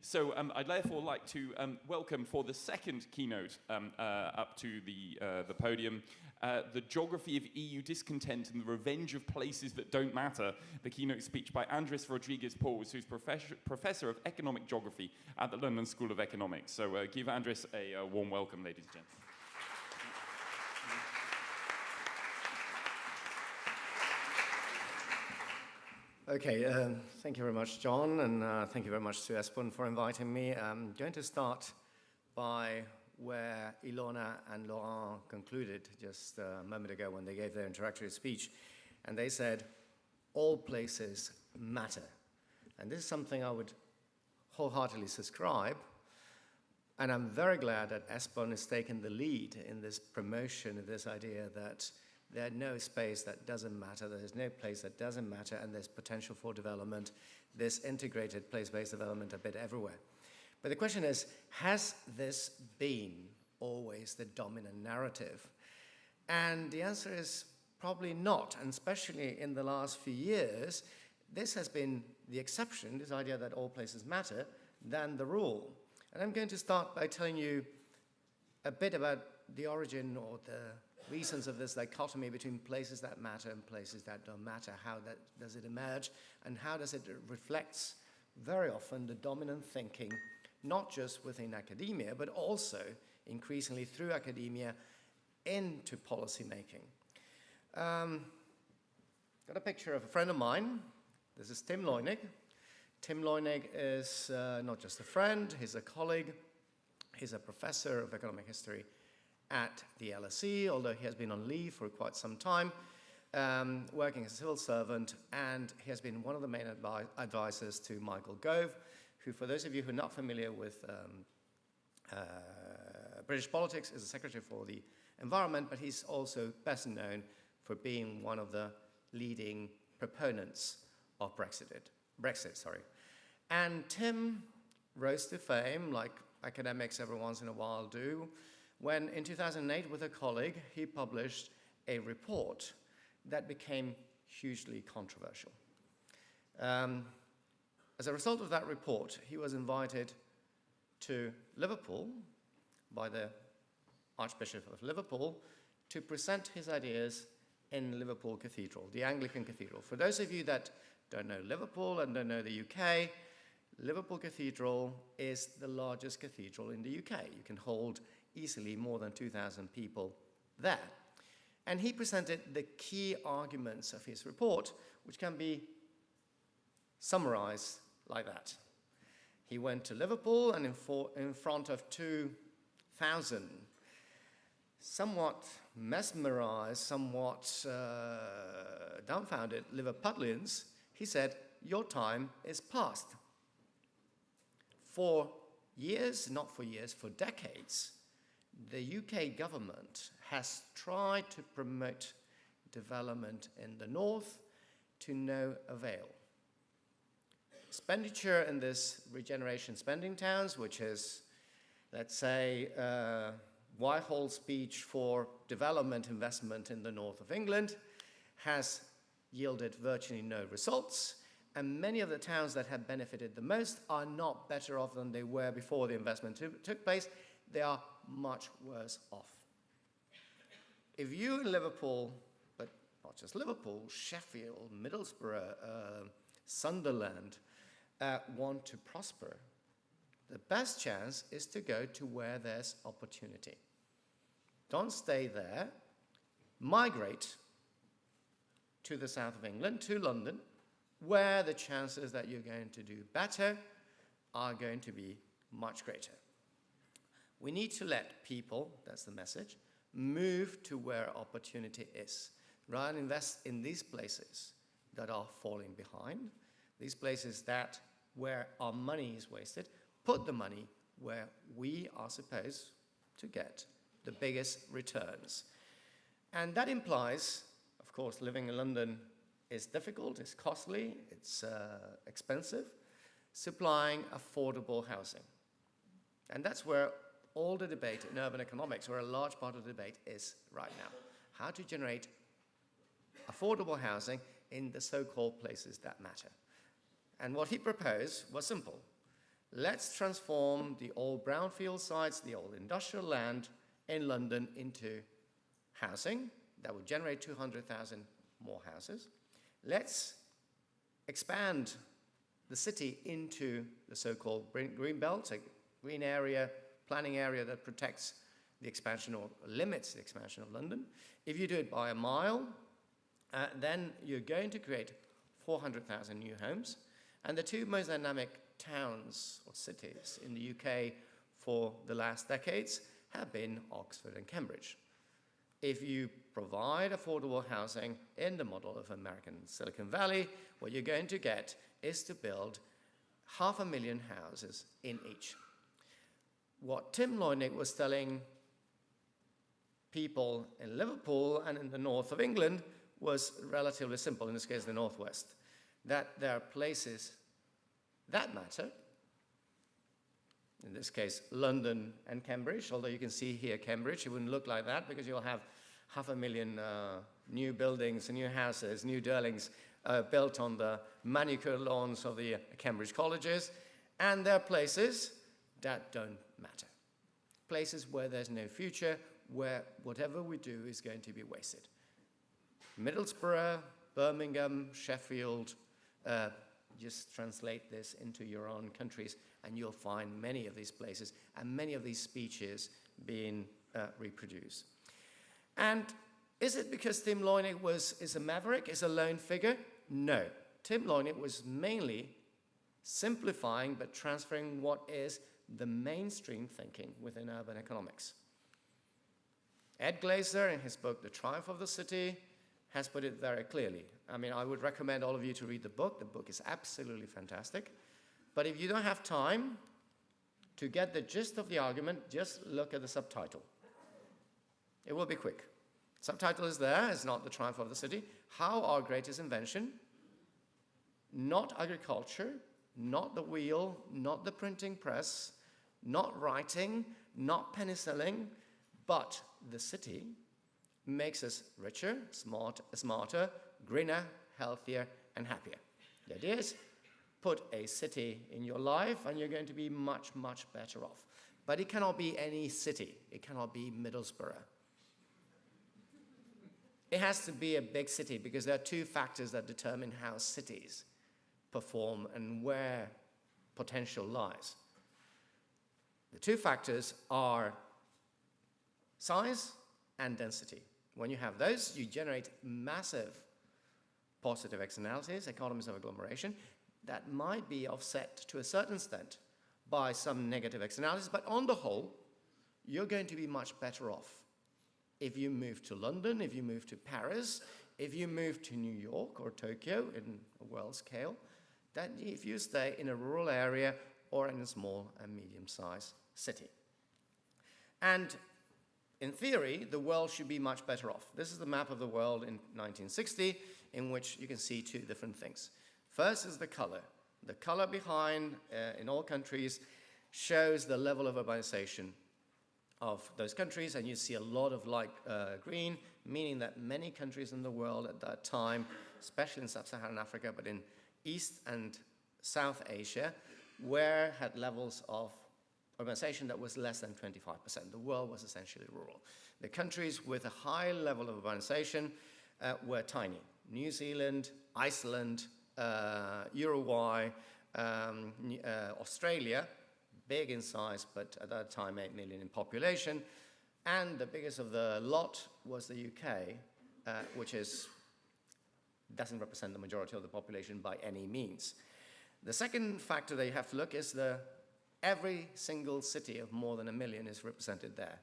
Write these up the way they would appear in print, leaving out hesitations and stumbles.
So I'd therefore like to welcome for the second keynote up to the podium, the Geography of EU Discontent and the Revenge of Places That Don't Matter, the keynote speech by Andres Rodriguez-Pous, who's Professor of Economic Geography at the London School of Economics. So give Andres a warm welcome, ladies and gentlemen. Okay, thank you very much, John, and thank you very much to ESPON for inviting me. I'm going to start by where Ilona and Laurent concluded just a moment ago when they gave their introductory speech. And they said, all places matter. And this is something I would wholeheartedly subscribe. And I'm very glad that ESPON has taken the lead in this promotion of this idea that there's no space that doesn't matter, there's no place that doesn't matter, and there's potential for development, this integrated place-based development a bit everywhere. But the question is, has this been always the dominant narrative? And the answer is probably not, and especially in the last few years, this has been the exception, this idea that all places matter, than the rule. And I'm going to start by telling you a bit about the origin or the reasons of this dichotomy between places that matter and places that don't matter. How does it emerge, and how does it reflects very often the dominant thinking, not just within academia, but also increasingly through academia into policy making. Got a picture of a friend of mine. This is Tim Leunig. Tim Leunig is not just a friend, he's a colleague. He's a professor of economic history at the LSE, although he has been on leave for quite some time, working as a civil servant, and he has been one of the main advisors to Michael Gove, who, for those of you who are not familiar with British politics, is the Secretary for the Environment, but he's also best known for being one of the leading proponents of Brexit. And Tim rose to fame, like academics every once in a while do, when in 2008 with a colleague, he published a report that became hugely controversial. As a result of that report, he was invited to Liverpool by the Archbishop of Liverpool to present his ideas in Liverpool Cathedral, the Anglican Cathedral. For those of you that don't know Liverpool and don't know the UK, Liverpool Cathedral is the largest cathedral in the UK. You can hold easily more than 2,000 people there. And he presented the key arguments of his report, which can be summarized like that. He went to Liverpool, and in front of 2,000 somewhat mesmerized, somewhat dumbfounded Liverpudlians, he said, "Your time is past." For years, not for years, for decades, the UK government has tried to promote development in the north to no avail. Expenditure in this regeneration spending towns, which is, let's say, Whitehall's speech for development investment in the north of England, has yielded virtually no results. And many of the towns that have benefited the most are not better off than they were before the investment took place. They are much worse off. If you in Liverpool, but not just Liverpool, Sheffield, Middlesbrough, Sunderland, want to prosper, the best chance is to go to where there's opportunity. Don't stay there. Migrate to the south of England, to London, where the chances that you're going to do better are going to be much greater. We need to let people, that's the message, move to where opportunity is, rather than invest in these places that are falling behind, these places that where our money is wasted. Put the money where we are supposed to get the biggest returns. And that implies, of course, living in London is difficult, it's costly, it's expensive, supplying affordable housing. And that's where all the debate in urban economics, or a large part of the debate, is right now. How to generate affordable housing in the so-called places that matter. And what he proposed was simple. let's transform the old brownfield sites, the old industrial land in London into housing that would generate 200,000 more houses. Let's expand the city into the so-called green belt, a green area, planning area that protects the expansion or limits the expansion of London. If you do it by a mile, then you're going to create 400,000 new homes. And the two most dynamic towns or cities in the UK for the last decades have been Oxford and Cambridge. If you provide affordable housing in the model of American Silicon Valley, what you're going to get is to build 500,000 houses in each. What Tim Loynick was telling people in Liverpool and in the north of England was relatively simple, in this case the northwest, that there are places that matter, in this case London and Cambridge, although you can see here Cambridge, it wouldn't look like that because you'll have 500,000 new buildings, new houses, new dwellings built on the manicured lawns of the Cambridge colleges, and there are places that don't matter. Places where there's no future, where whatever we do is going to be wasted. Middlesbrough, Birmingham, Sheffield, just translate this into your own countries and you'll find many of these places and many of these speeches being reproduced. And is it because Tim Loynick is a maverick, is a lone figure? No. Tim Loynick was mainly simplifying but transferring what is the mainstream thinking within urban economics. Ed Glazer, in his book, The Triumph of the City, has put it very clearly. I mean, I would recommend all of you to read the book. The book is absolutely fantastic. But if you don't have time to get the gist of the argument, just look at the subtitle. It will be quick. Subtitle is there, it's not The Triumph of the City. How our greatest invention, not agriculture, not the wheel, not the printing press, not writing, not penicillin, but the city makes us richer, smarter, greener, healthier, and happier. The idea is, put a city in your life and you're going to be much, much better off. But it cannot be any city. It cannot be Middlesbrough. It has to be a big city because there are two factors that determine how cities perform and where potential lies. The two factors are size and density. When you have those, you generate massive positive externalities, economies of agglomeration, that might be offset to a certain extent by some negative externalities, but on the whole, you're going to be much better off. If you move to London, if you move to Paris, if you move to New York or Tokyo in a world scale, than if you stay in a rural area or in a small and medium-sized city. And in theory, the world should be much better off. This is the map of the world in 1960, in which you can see two different things. First is the color. The color behind, in all countries, shows the level of urbanization of those countries, and you see a lot of light green, meaning that many countries in the world at that time, especially in sub-Saharan Africa, but in East and South Asia, had levels of urbanization that was less than 25%. The world was essentially rural. The countries with a high level of urbanization were tiny. New Zealand, Iceland, Uruguay, Australia, big in size, but at that time 8 million in population. And the biggest of the lot was the UK, which doesn't represent the majority of the population by any means. The second factor that you have to look is every single city of more than 1 million is represented there.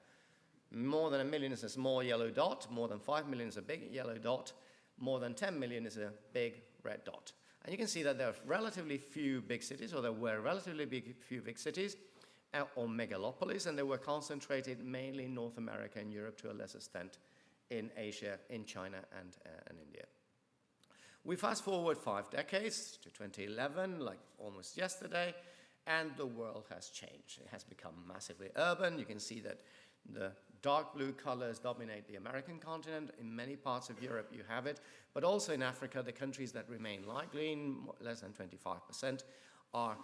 More than 1 million is a small yellow dot, more than 5 million is a big yellow dot, more than 10 million is a big red dot. And you can see that there are relatively few big cities, or there were relatively few big cities, or megalopolis, and they were concentrated mainly in North America and Europe, to a lesser extent in Asia, in China, and India. We fast forward 5 decades to 2011, like almost yesterday, and the world has changed. It has become massively urban. You can see that the dark blue colors dominate the American continent. In many parts of Europe you have it, but also in Africa, the countries that remain light green, less than 25%, are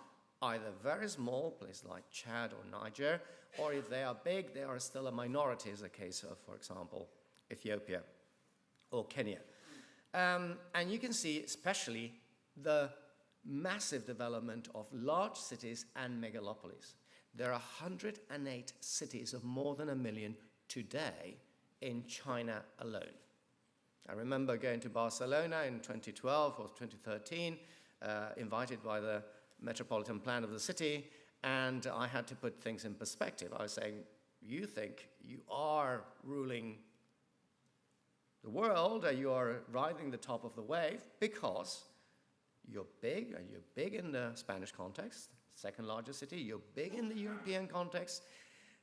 either very small, places like Chad or Niger, or if they are big, they are still a minority, as the case of, for example, Ethiopia or Kenya. And you can see especially the massive development of large cities and megalopolis. There are 108 cities of more than 1 million today in China alone. I remember going to Barcelona in 2012 or 2013, invited by the metropolitan plan of the city, and I had to put things in perspective. I was saying, you think you are ruling the world, you are riding the top of the wave because you're big, and you're big in the Spanish context, second largest city, you're big in the European context,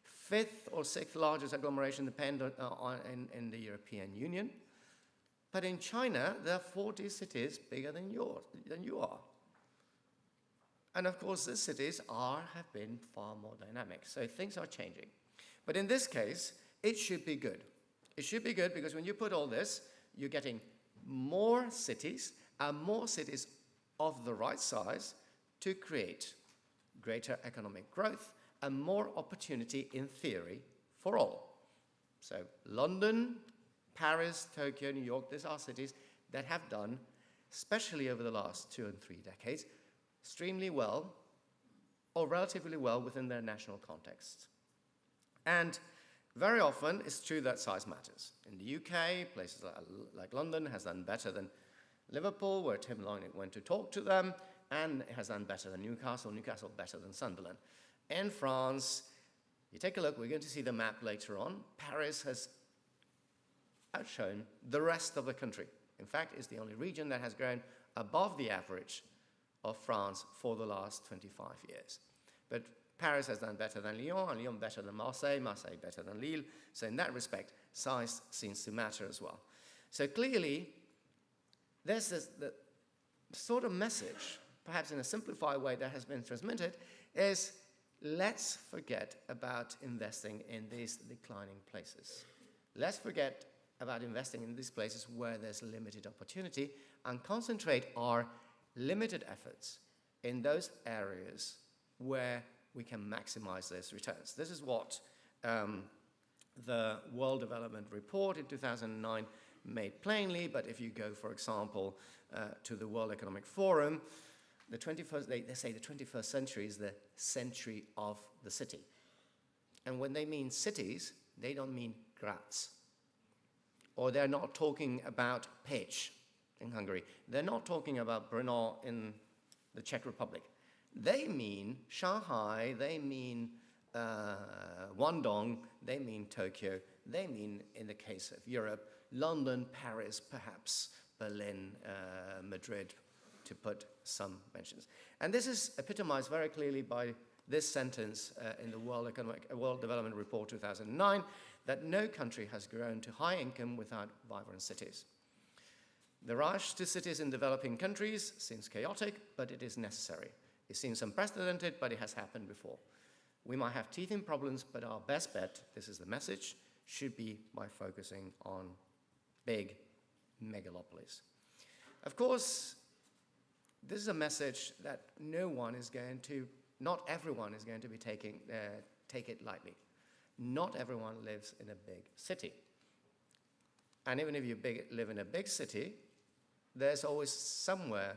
fifth or sixth largest agglomeration dependent in the European Union. But in China, there are 40 cities bigger than you are. And of course, these cities have been far more dynamic. So things are changing. But in this case, it should be good. It should be good because when you put all this, you're getting more cities and more cities of the right size to create greater economic growth and more opportunity in theory for all. So London, Paris, Tokyo, New York, these are cities that have done, especially over the last 2 and 3 decades, extremely well or relatively well within their national context. And very often it's true that size matters. In the UK, places like London has done better than Liverpool, where Tim Loynick went to talk to them, and it has done better than Newcastle better than Sunderland. In France, you take a look, we're going to see the map later on, Paris has outshone the rest of the country. In fact, it's the only region that has grown above the average of France for the last 25 years. But Paris has done better than Lyon, and Lyon better than Marseille, Marseille better than Lille. So in that respect, size seems to matter as well. So clearly, there's the sort of message, perhaps in a simplified way that has been transmitted, is let's forget about investing in these declining places. Let's forget about investing in these places where there's limited opportunity and concentrate our limited efforts in those areas where we can maximize those returns. This is what the World Development Report in 2009 made plainly, but if you go, for example, to the World Economic Forum, they say the 21st century is the century of the city. And when they mean cities, they don't mean Graz. Or they're not talking about Pécs in Hungary. They're not talking about Brno in the Czech Republic. They mean Shanghai, they mean Guangdong, they mean Tokyo, they mean, in the case of Europe, London, Paris, perhaps Berlin, Madrid, to put some mentions. And this is epitomized very clearly by this sentence in the World Development Report 2009, that no country has grown to high income without vibrant cities. The rush to cities in developing countries seems chaotic, but it is necessary. It seems unprecedented, but it has happened before. We might have teething problems, but our best bet, this is the message, should be by focusing on big megalopolis. Of course, this is a message that not everyone is going to be take it lightly. Not everyone lives in a big city. And even if you live in a big city, there's always somewhere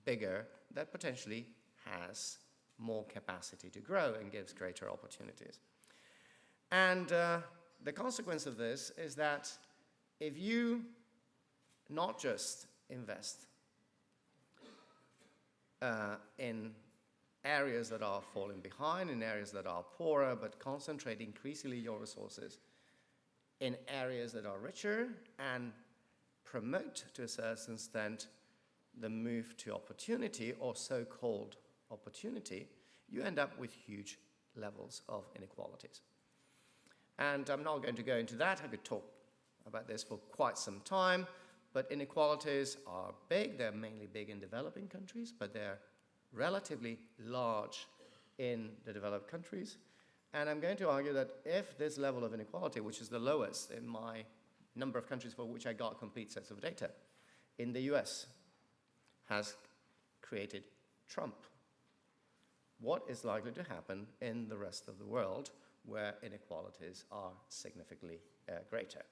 bigger that potentially has more capacity to grow and gives greater opportunities. And the consequence of this is that if you not just invest in areas that are falling behind, in areas that are poorer, but concentrate increasingly your resources in areas that are richer and promote, to a certain extent, the move to opportunity or so-called opportunity, you end up with huge levels of inequalities. And I'm not going to go into that. I could talk about this for quite some time, but inequalities are big. They're mainly big in developing countries, but they're relatively large in the developed countries. And I'm going to argue that if this level of inequality, which is the lowest in my number of countries for which I got complete sets of data, in the US, has created Trump, what is likely to happen in the rest of the world where inequalities are significantly greater.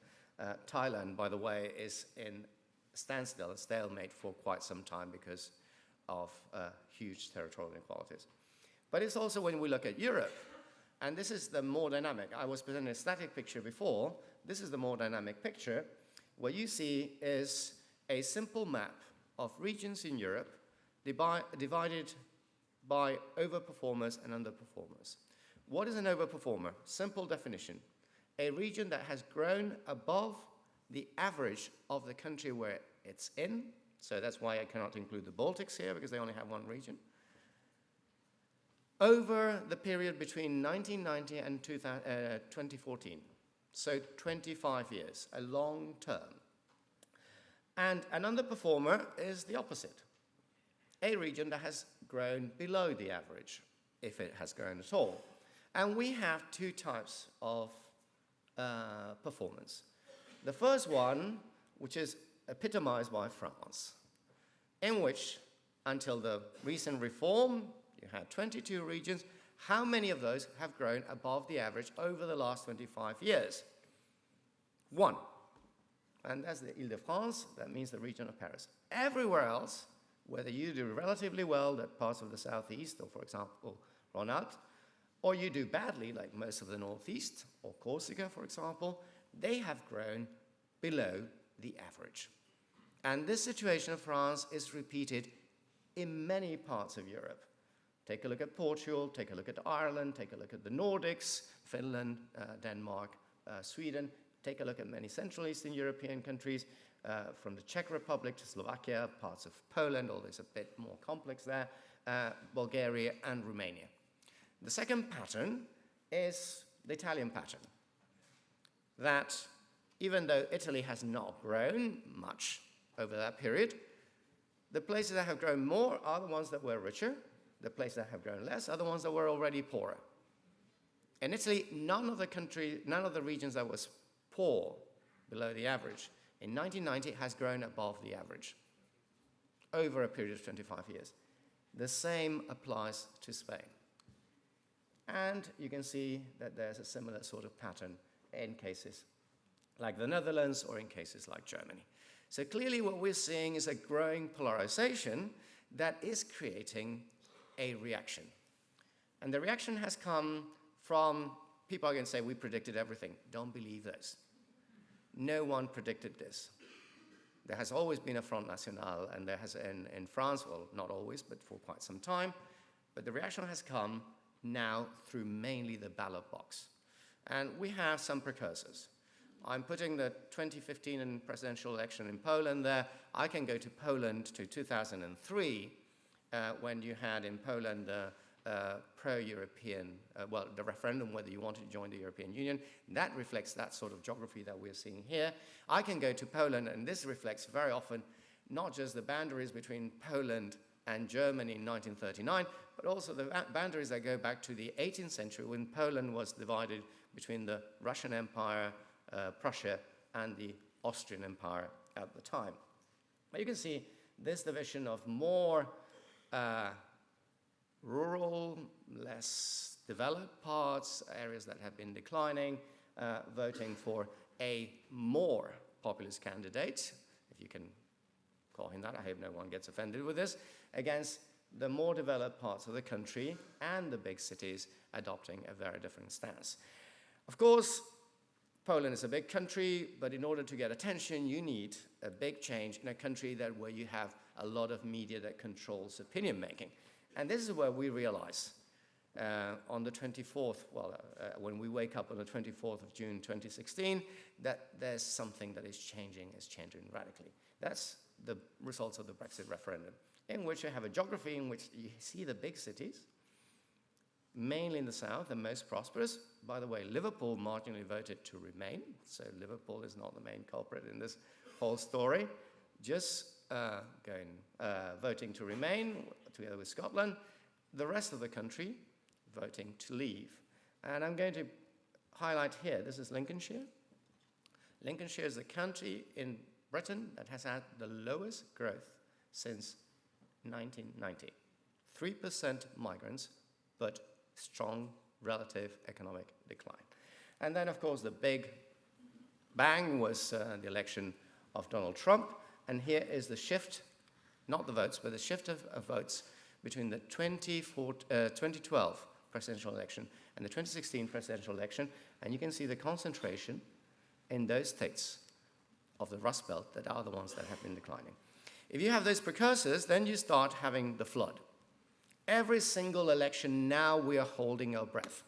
Thailand, by the way, is in standstill, a stalemate for quite some time because of huge territorial inequalities. But it's also when we look at Europe, and this is the more dynamic. I was presenting a static picture before. This is the more dynamic picture. What you see is a simple map of regions in Europe divided by overperformers and underperformers. What is an overperformer? Simple definition. A region that has grown above the average of the country where it's in. So that's why I cannot include the Baltics here, because they only have one region. Over the period between 1990 and 2014. So 25 years, a long term. And an underperformer is the opposite. A region that has grown below the average, if it has grown at all. And we have two types of performance. The first one, which is epitomized by France, in which, until the recent reform, you had 22 regions. How many of those have grown above the average over the last 25 years? One. And that's the Île-de-France, that means the region of Paris. Everywhere else, whether you do relatively well, that parts of the southeast, or for example, Rhône-Alpes, or you do badly, like most of the northeast, or Corsica, for example, they have grown below the average. And this situation of France is repeated in many parts of Europe. Take a look at Portugal, take a look at Ireland, take a look at the Nordics, Finland, Denmark, Sweden. Take a look at many Central Eastern European countries, from the Czech Republic to Slovakia, parts of Poland, although it's a bit more complex there, Bulgaria and Romania. The second pattern is the Italian pattern, that even though Italy has not grown much over that period, the places that have grown more are the ones that were richer, the places that have grown less are the ones that were already poorer. In Italy, none of the regions that was poor, below the average, in 1990 has grown above the average over a period of 25 years. The same applies to Spain. And you can see that there's a similar sort of pattern in cases like the Netherlands or in cases like Germany. So clearly what we're seeing is a growing polarization that is creating a reaction. And the reaction has come from people are going to say, we predicted everything. Don't believe this. No one predicted this. There has always been a Front National, and there has in France, well, not always, but for quite some time. But the reaction has come now through mainly the ballot box. And we have some precursors. I'm putting the 2015 presidential election in Poland there. I can go to Poland to 2003, when you had in Poland the pro-European, well, the referendum whether you wanted to join the European Union. That reflects that sort of geography that we're seeing here. I can go to Poland, and this reflects very often not just the boundaries between Poland and Germany in 1939, but also the boundaries that go back to the 18th century when Poland was divided between the Russian Empire, Prussia, and the Austrian Empire at the time. But you can see this division of more rural, less developed parts, areas that have been declining, voting for a more populist candidate, if you can call him that. I hope no one gets offended with this, against the more developed parts of the country and the big cities adopting a very different stance. Of course, Poland is a big country, but in order to get attention, you need a big change in a country where you have a lot of media that controls opinion making. And this is where we realize on the 24th, when we wake up on the 24th of June 2016, that there's something that is changing radically. That's the results of the Brexit referendum, in which you have a geography in which you see the big cities, mainly in the south, the most prosperous. By the way, Liverpool marginally voted to remain, so Liverpool is not the main culprit in this whole story. Just voting to remain together with Scotland, the rest of the country voting to leave. And I'm going to highlight here, this is Lincolnshire. Lincolnshire is the country in Britain that has had the lowest growth since 1990. 3% migrants but strong relative economic decline. And then, of course, the big bang was the election of Donald Trump. And here is the shift, not the votes, but the shift of votes between the 2012 presidential election and the 2016 presidential election. And you can see the concentration in those states of the Rust Belt that are the ones that have been declining. If you have those precursors, then you start having the flood. Every single election now we are holding our breath.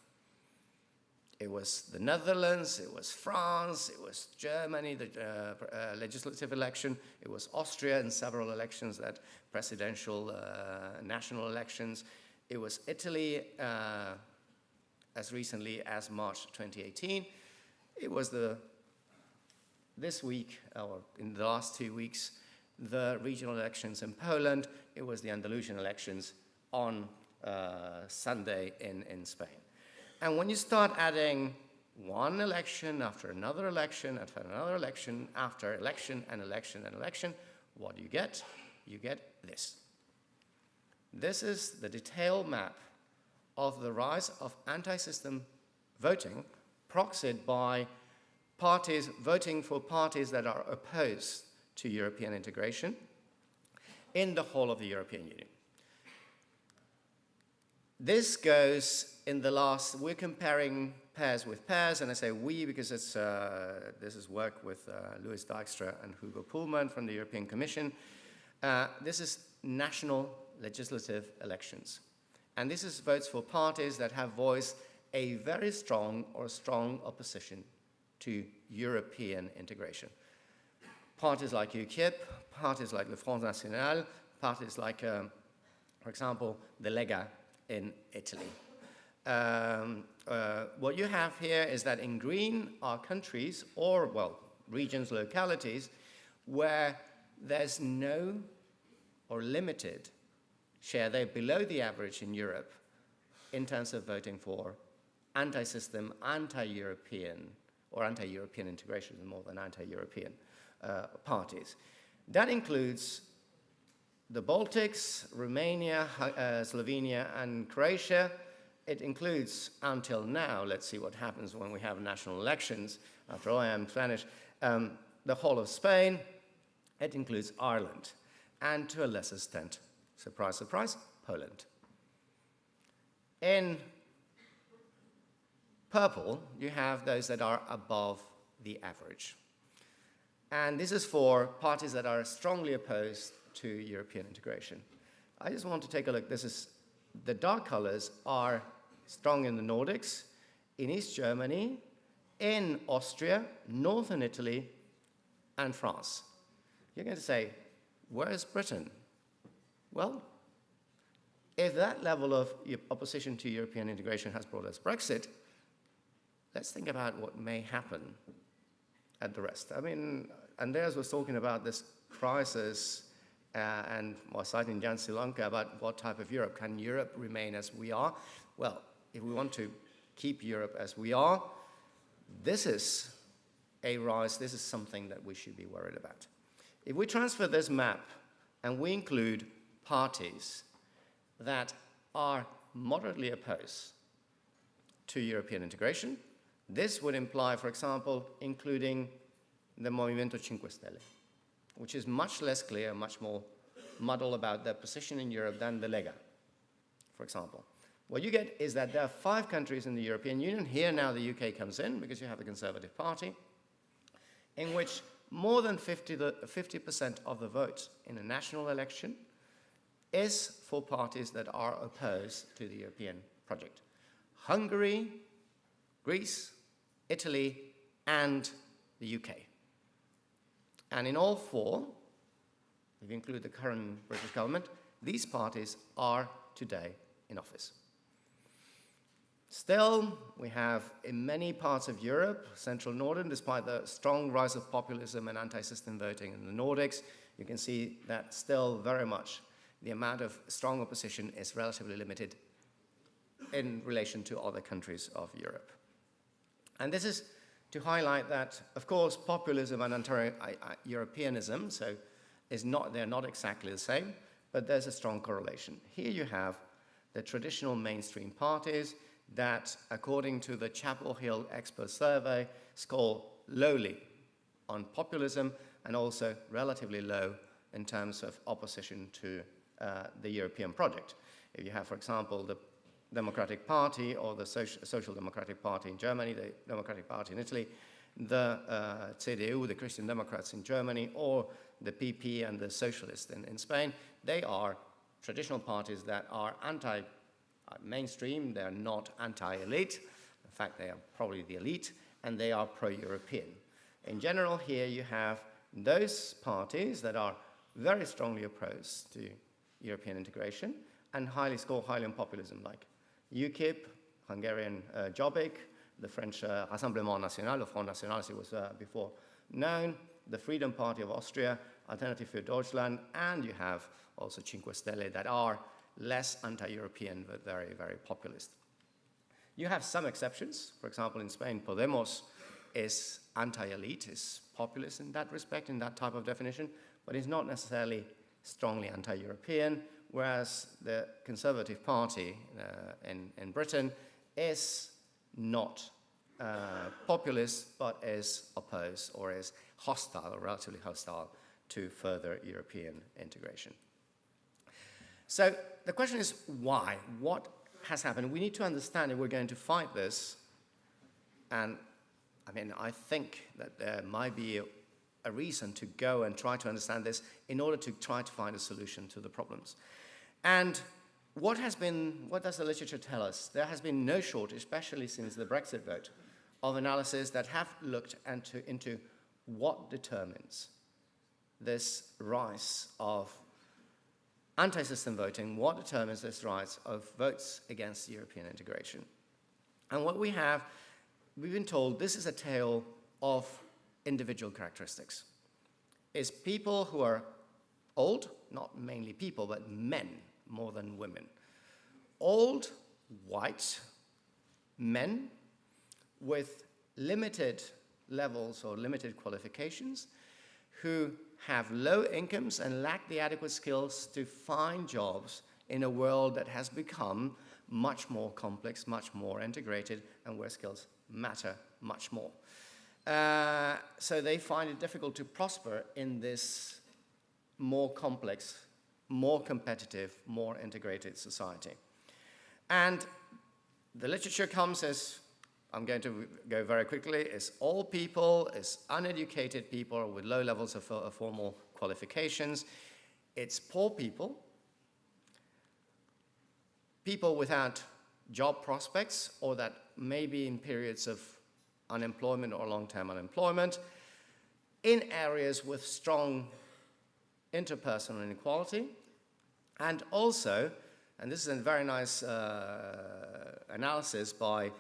It was the Netherlands, it was France, it was Germany, the legislative election, it was Austria in several elections, that presidential national elections. It was Italy as recently as March 2018. It was this week, or in the last 2 weeks, the regional elections in Poland. It was the Andalusian elections on Sunday in Spain. And when you start adding one election after another election, after another election, after election and election and election, what do you get? You get this. This is the detailed map of the rise of anti-system voting, proxied by parties voting for parties that are opposed to European integration in the whole of the European Union. This goes in the last, we're comparing pairs with pairs, and I say we because this is work with Louis Dijkstra and Hugo Pullman from the European Commission. This is national legislative elections. And this is votes for parties that have voiced a very strong or strong opposition to European integration. Parties like UKIP, parties like the Front National, parties like, for example, the Lega in Italy. What you have here is that in green are countries or, well, regions, localities, where there's no or limited share. They're below the average in Europe in terms of voting for anti-system, anti-European, or anti-European integration more than anti-European parties. That includes the Baltics, Romania, Slovenia, and Croatia. It includes, until now, let's see what happens when we have national elections. After all, I am Spanish. The whole of Spain. It includes Ireland. And to a lesser extent, surprise, surprise, Poland. In purple, you have those that are above the average. And this is for parties that are strongly opposed to European integration. I just want to take a look. The dark colors are strong in the Nordics, in East Germany, in Austria, northern Italy, and France. You're going to say, where is Britain? Well, if that level of opposition to European integration has brought us Brexit, let's think about what may happen at the rest. I mean, Andreas was talking about this crisis and was citing Jan Sri Lanka about what type of Europe. Can Europe remain as we are? Well, if we want to keep Europe as we are, this is a rise, this is something that we should be worried about. If we transfer this map and we include parties that are moderately opposed to European integration, this would imply, for example, including the Movimento 5 Stelle, which is much less clear, much more muddled about their position in Europe than the Lega, for example. What you get is that there are 5 countries in the European Union, here now the UK comes in because you have the Conservative Party, in which more than 50% of the vote in a national election is for parties that are opposed to the European project. Hungary, Greece, Italy, and the UK. And in all 4, if you include the current British government, these parties are today in office. Still, we have in many parts of Europe, Central Northern, despite the strong rise of populism and anti-system voting in the Nordics, you can see that still very much the amount of strong opposition is relatively limited in relation to other countries of Europe. And this is to highlight that, of course, populism and anti-Europeanism, they're not exactly the same, but there's a strong correlation. Here you have the traditional mainstream parties that, according to the Chapel Hill expert survey, score lowly on populism and also relatively low in terms of opposition to the European project. If you have, for example, the Democratic Party or the Social Democratic Party in Germany, the Democratic Party in Italy, the CDU, the Christian Democrats in Germany, or the PP and the Socialists in Spain, they are traditional parties that are anti-mainstream, they're not anti-elite. In fact, they are probably the elite, and they are pro-European. In general, here you have those parties that are very strongly opposed to European integration and score highly on populism, like UKIP, Hungarian Jobbik, the French Rassemblement National, the Front National as it was before known, the Freedom Party of Austria, Alternative für Deutschland, and you have also Cinque Stelle that are less anti-European but very, very populist. You have some exceptions. For example, in Spain, Podemos is anti-elite, is populist in that respect, in that type of definition, but is not necessarily strongly anti-European, whereas the Conservative Party in Britain is not populist, but is opposed or is hostile or relatively hostile to further European integration. So the question is why? What has happened? We need to understand if we're going to fight this. And I mean, I think that there might be a reason to go and try to understand this in order to try to find a solution to the problems. And what does the literature tell us? There has been no shortage, especially since the Brexit vote, of analysis that have looked into what determines this rise of anti-system voting, what determines this rise of votes against European integration. And what we've been told this is a tale of individual characteristics. It's people who are old, not mainly people, but men more than women. Old, white men with limited levels or limited qualifications who have low incomes and lack the adequate skills to find jobs in a world that has become much more complex, much more integrated, and where skills matter much more. So they find it difficult to prosper in this more complex, more competitive, more integrated society. And the literature comes as, I'm going to go very quickly, is all people, is uneducated people with low levels of formal qualifications. It's poor people, people without job prospects or that may be in periods of unemployment or long-term unemployment, in areas with strong interpersonal inequality, and also, and this is a very nice analysis by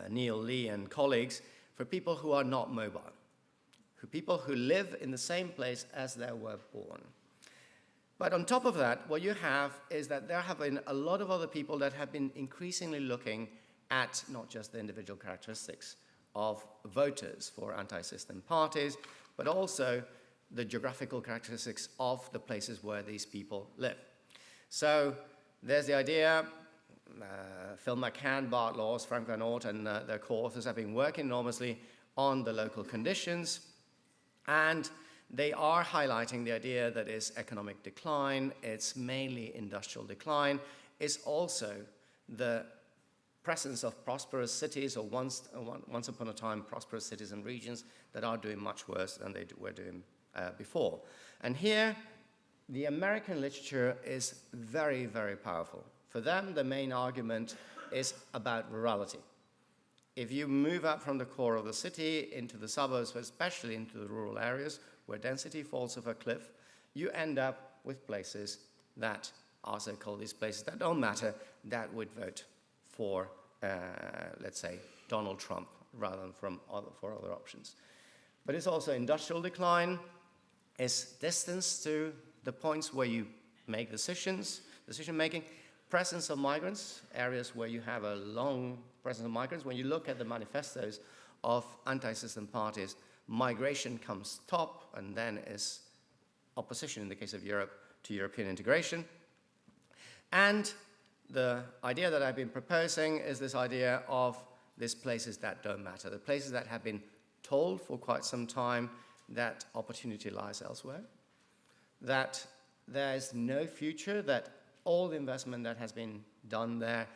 Neil Lee and colleagues, for people who are not mobile, for people who live in the same place as they were born. But on top of that, what you have is that there have been a lot of other people that have been increasingly looking at not just the individual characteristics of voters for anti-system parties, but also the geographical characteristics of the places where these people live. So there's the idea, Phil McCann, Bart Laws, Frank Van Oort, and their co-authors have been working enormously on the local conditions, and they are highlighting the idea that it's economic decline, it's mainly industrial decline, it's also the presence of prosperous cities, or once upon a time prosperous cities and regions that are doing much worse than they were doing before. And here, the American literature is very, very powerful. For them, the main argument is about rurality. If you move up from the core of the city into the suburbs, but especially into the rural areas where density falls off a cliff, you end up with places that are so-called these places that don't matter, that would vote for, let's say, Donald Trump rather than for other options. But it's also industrial decline, it's distance to the points where you make decision-making, presence of migrants, areas where you have a long presence of migrants. When you look at the manifestos of anti-system parties, migration comes top, and then is opposition, in the case of Europe, to European integration. And the idea that I've been proposing is this idea of these places that don't matter, the places that have been told for quite some time that opportunity lies elsewhere, that there is no future, that all the investment that has been done there,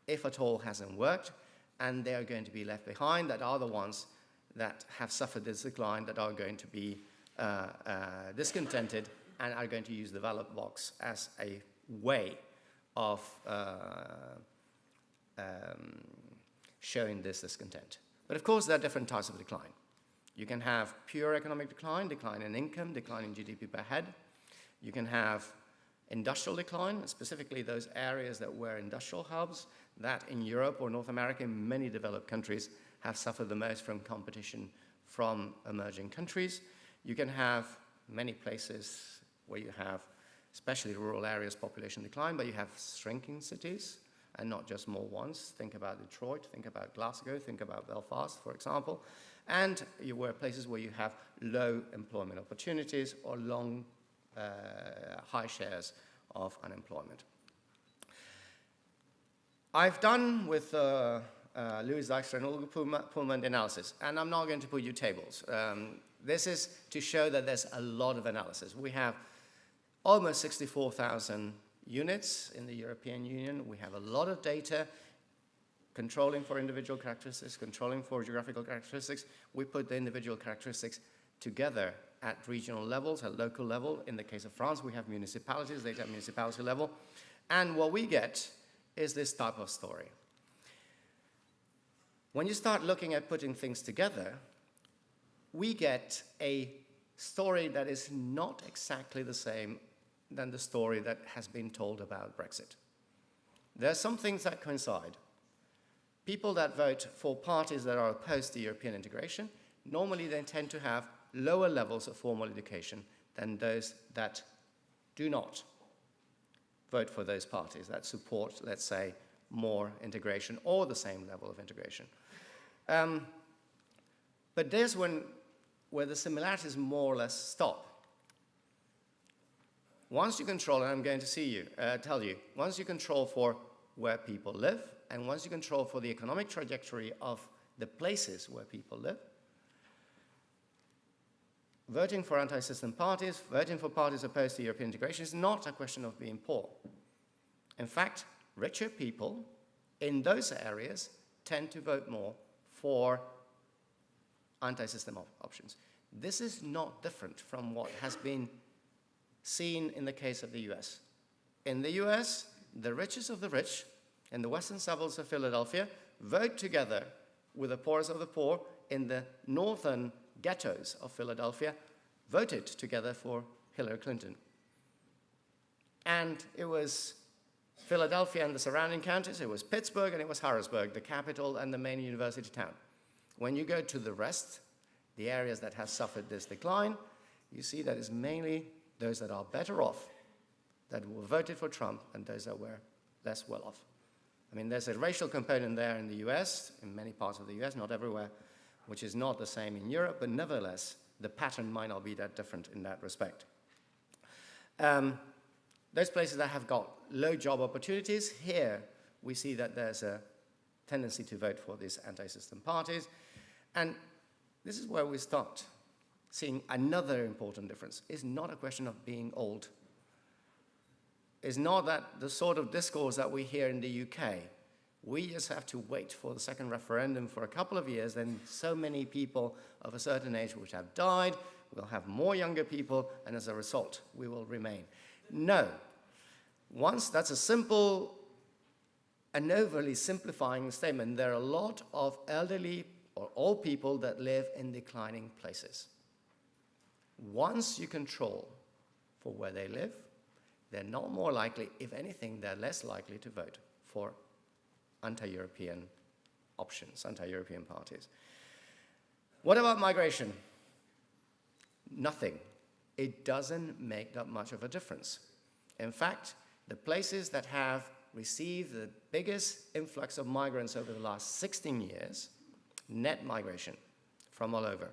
if at all, hasn't worked, and they are going to be left behind, that are the ones that have suffered this decline, that are going to be discontented and are going to use the ballot box as a way of showing this discontent. But of course, there are different types of decline. You can have pure economic decline, decline in income, decline in GDP per head. You can have industrial decline, specifically those areas that were industrial hubs, that in Europe or North America, in many developed countries, have suffered the most from competition from emerging countries. You can have many places where you have, especially rural areas, population decline, but you have shrinking cities, and not just small ones. Think about Detroit, think about Glasgow, think about Belfast, for example. And you were places where you have low employment opportunities or high shares of unemployment. I've done with Louis Dijkstra and Olga Pullman analysis, and I'm not going to put you tables. This is to show that there's a lot of analysis. We have almost 64,000 units in the European Union. We have a lot of data controlling for individual characteristics, controlling for geographical characteristics. We put the individual characteristics together at regional levels, at local level. In the case of France, we have municipalities, data at municipality level. And what we get is this type of story. When you start looking at putting things together, we get a story that is not exactly the same than the story that has been told about Brexit. There are some things that coincide. People that vote for parties that are opposed to European integration, normally they tend to have lower levels of formal education than those that do not vote for those parties that support, let's say, more integration or the same level of integration. But there's where the similarities more or less stop. Once you control, and I'm going to tell you, once you control for where people live, and once you control for the economic trajectory of the places where people live, voting for anti-system parties, voting for parties opposed to European integration is not a question of being poor. In fact, richer people in those areas tend to vote more for anti-system options. This is not different from what has been seen in the case of the US. In the US, the richest of the rich in the western suburbs of Philadelphia vote together with the poorest of the poor in the northern ghettos of Philadelphia, voted together for Hillary Clinton. And it was Philadelphia and the surrounding counties, it was Pittsburgh and it was Harrisburg, the capital and the main university town. When you go to the rest, the areas that have suffered this decline, you see that it's mainly those that are better off that were voted for Trump and those that were less well off. I mean, there's a racial component there in the US, in many parts of the US, not everywhere, which is not the same in Europe, but nevertheless, the pattern might not be that different in that respect. Those places that have got low job opportunities, here we see that there's a tendency to vote for these anti-system parties. And this is where we start seeing another important difference. It's not a question of being old. It's not that the sort of discourse that we hear in the UK. We just have to wait for the second referendum for a couple of years, then so many people of a certain age which have died, we'll have more younger people, and as a result, we will remain. No. Once that's a simple and overly simplifying statement, there are a lot of elderly or old people that live in declining places. Once you control for where they live, they're not more likely, if anything, they're less likely to vote for anti-European options, anti-European parties. What about migration? Nothing. It doesn't make that much of a difference. In fact, the places that have received the biggest influx of migrants over the last 16 years, net migration from all over,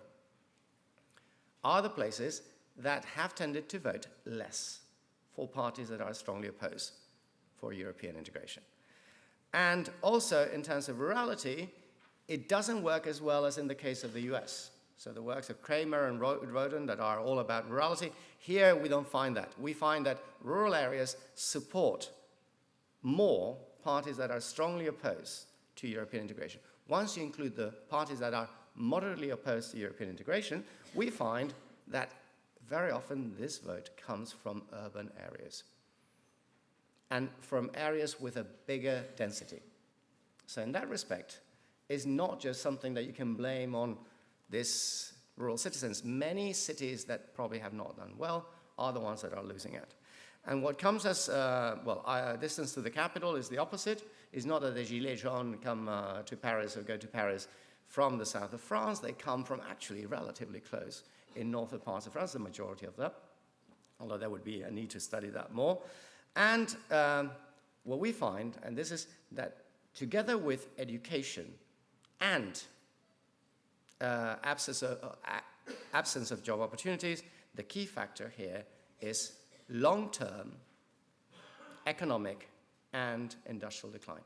are the places that have tended to vote less for parties that are strongly opposed. for European integration. And also, in terms of rurality, it doesn't work as well as in the case of the US. So the works of Kramer and Roden that are all about rurality, here we don't find that. We find that rural areas support more parties that are strongly opposed to European integration. Once you include the parties that are moderately opposed to European integration, we find that very often this vote comes from urban areas and from areas with a bigger density. So in that respect, it's not just something that you can blame on these rural citizens. Many cities that probably have not done well are the ones that are losing out. And what comes as, distance to the capital is the opposite. It's not that the Gilets jaunes come to Paris or go to Paris from the south of France. They come from actually relatively close in northern parts of France, the majority of them, although there would be a need to study that more. And what we find, and this is that together with education and absence of job opportunities, the key factor here is long-term economic and industrial decline.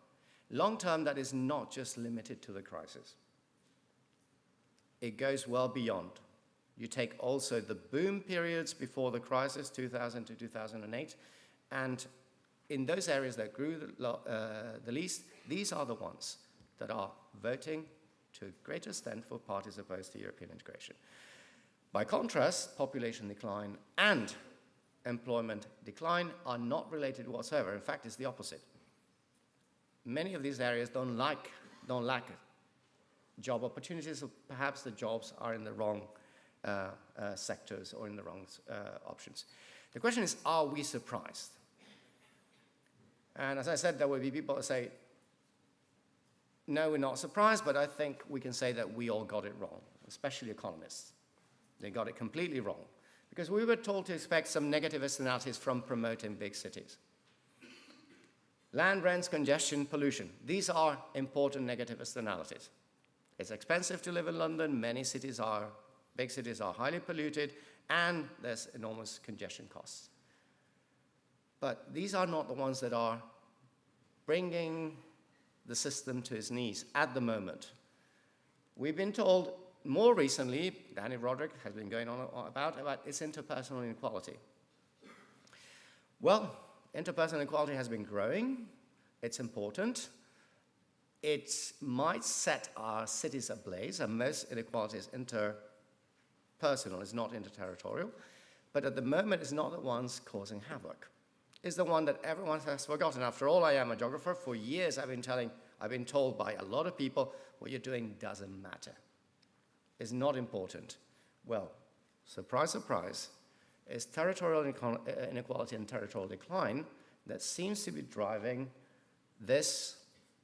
Long-term, that is not just limited to the crisis. It goes well beyond. You take also the boom periods before the crisis, 2000 to 2008, and in those areas that grew the least, these are the ones that are voting to a greater extent for parties opposed to European integration. By contrast, population decline and employment decline are not related whatsoever. In fact, it's the opposite. Many of these areas don't lack job opportunities, or perhaps the jobs are in the wrong sectors or in the wrong options. The question is, are we surprised? And as I said, there will be people that say, no, we're not surprised, but I think we can say that we all got it wrong, especially economists. They got it completely wrong, because we were told to expect some negative externalities from promoting big cities. Land rents, congestion, pollution. These are important negative externalities. It's expensive to live in London. Many cities are, big cities are highly polluted, and there's enormous congestion costs. But these are not the ones that are bringing the system to its knees at the moment. We've been told more recently, Danny Roderick has been going on about its interpersonal inequality. Well, interpersonal inequality has been growing. It's important. It might set our cities ablaze, and most inequality is interpersonal, it's not interterritorial. But at the moment, it's not the ones causing havoc. It's the one that everyone has forgotten. After all, I am a geographer. For years, I've been told by a lot of people, what you're doing doesn't matter. It's not important. Well, surprise, surprise, it's territorial inequality and territorial decline that seems to be driving this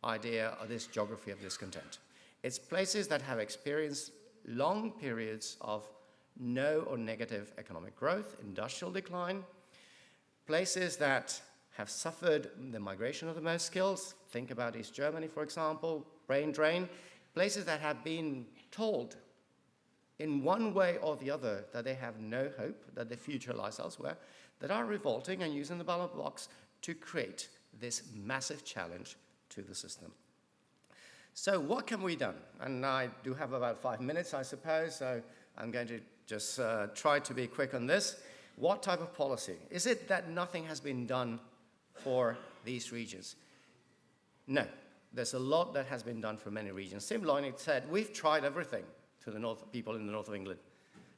idea or this geography of discontent. It's places that have experienced long periods of no or negative economic growth, industrial decline, places that have suffered the migration of the most skills. Think about East Germany, for example, brain drain. Places that have been told in one way or the other that they have no hope, that their future lies elsewhere, that are revolting and using the ballot box to create this massive challenge to the system. So what can we do? And I do have about 5 minutes, I suppose, so I'm going to just try to be quick on this. What type of policy? Is it that nothing has been done for these regions? No, there's a lot that has been done for many regions. Tim Loynick said, we've tried everything to the north, people in the north of England,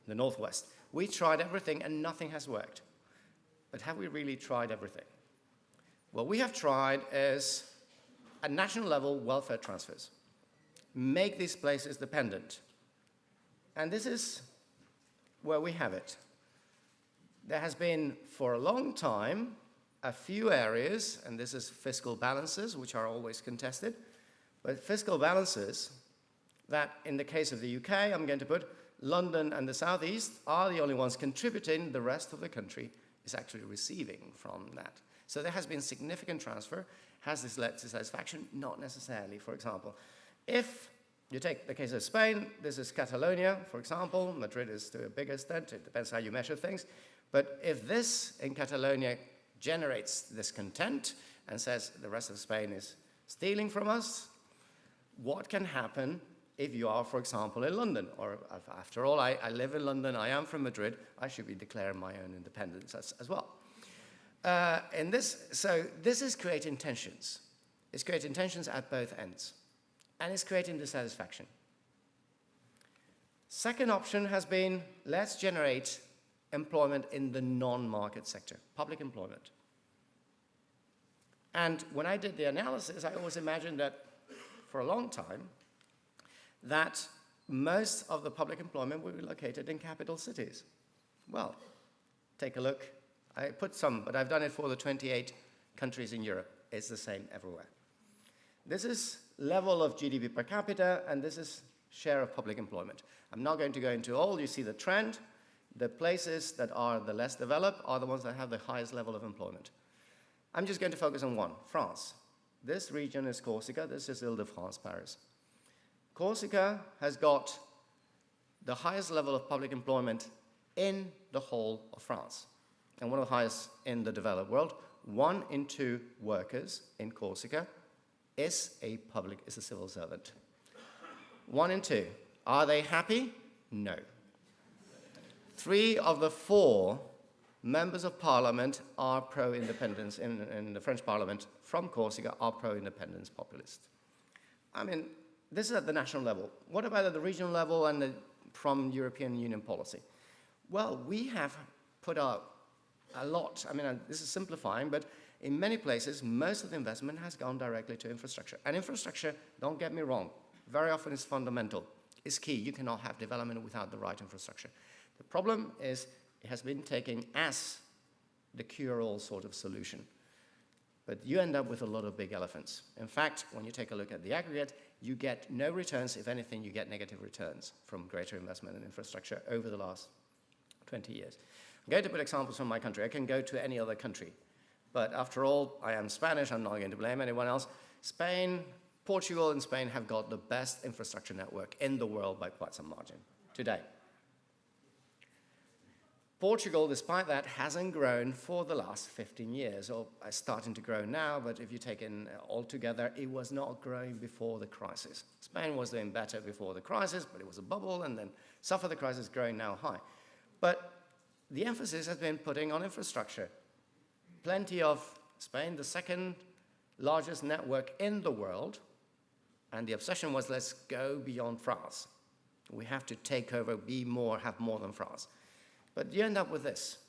the northwest. We tried everything and nothing has worked. But have we really tried everything? What we have tried is, at national level, welfare transfers. Make these places dependent. And this is where we have it. There has been, for a long time, a few areas, and this is fiscal balances, which are always contested, but fiscal balances that, in the case of the UK, I'm going to put London and the Southeast are the only ones contributing. The rest of the country is actually receiving from that. So there has been significant transfer. Has this led to satisfaction? Not necessarily. For example, if you take the case of Spain, this is Catalonia, for example. Madrid is to a bigger extent. It depends how you measure things. But if this in Catalonia generates discontent and says the rest of Spain is stealing from us, what can happen if you are, for example, in London? Or after all, I live in London, I am from Madrid, I should be declaring my own independence as well. So this is creating tensions. It's creating tensions at both ends. And it's creating dissatisfaction. Second option has been, let's generate employment in the non-market sector, public employment. And when I did the analysis, I always imagined that for a long time, that most of the public employment would be located in capital cities. Well, take a look. I put some, but I've done it for the 28 countries in Europe. It's the same everywhere. This is level of GDP per capita, and this is share of public employment. I'm not going to go into all. You see the trend. The places that are the less developed are the ones that have the highest level of employment. I'm just going to focus on one, France. This region is Corsica. This is Ile-de-France, Paris. Corsica has got the highest level of public employment in the whole of France, and one of the highest in the developed world. 1 in 2 workers in Corsica is a civil servant. 1 in 2. Are they happy? No. 3 of the 4 members of parliament are pro-independence in the French parliament from Corsica are pro-independence populists. I mean, this is at the national level. What about at the regional level and from European Union policy? Well, we have put out a lot. I mean, this is simplifying, but in many places, most of the investment has gone directly to infrastructure. And infrastructure, don't get me wrong, very often is fundamental. It's key. You cannot have development without the right infrastructure. The problem is it has been taken as the cure-all sort of solution. But you end up with a lot of big elephants. In fact, when you take a look at the aggregate, you get no returns. If anything, you get negative returns from greater investment in infrastructure over the last 20 years. I'm going to put examples from my country. I can go to any other country. But after all, I am Spanish. I'm not going to blame anyone else. Spain, Portugal and Spain have got the best infrastructure network in the world by quite some margin today. Portugal, despite that, hasn't grown for the last 15 years, or is starting to grow now, but if you take in altogether, it was not growing before the crisis. Spain was doing better before the crisis, but it was a bubble, and then suffered the crisis, growing now high. But the emphasis has been putting on infrastructure. Plenty of Spain, the second largest network in the world, and the obsession was, let's go beyond France. We have to take over, be more, have more than France. But you end up with this,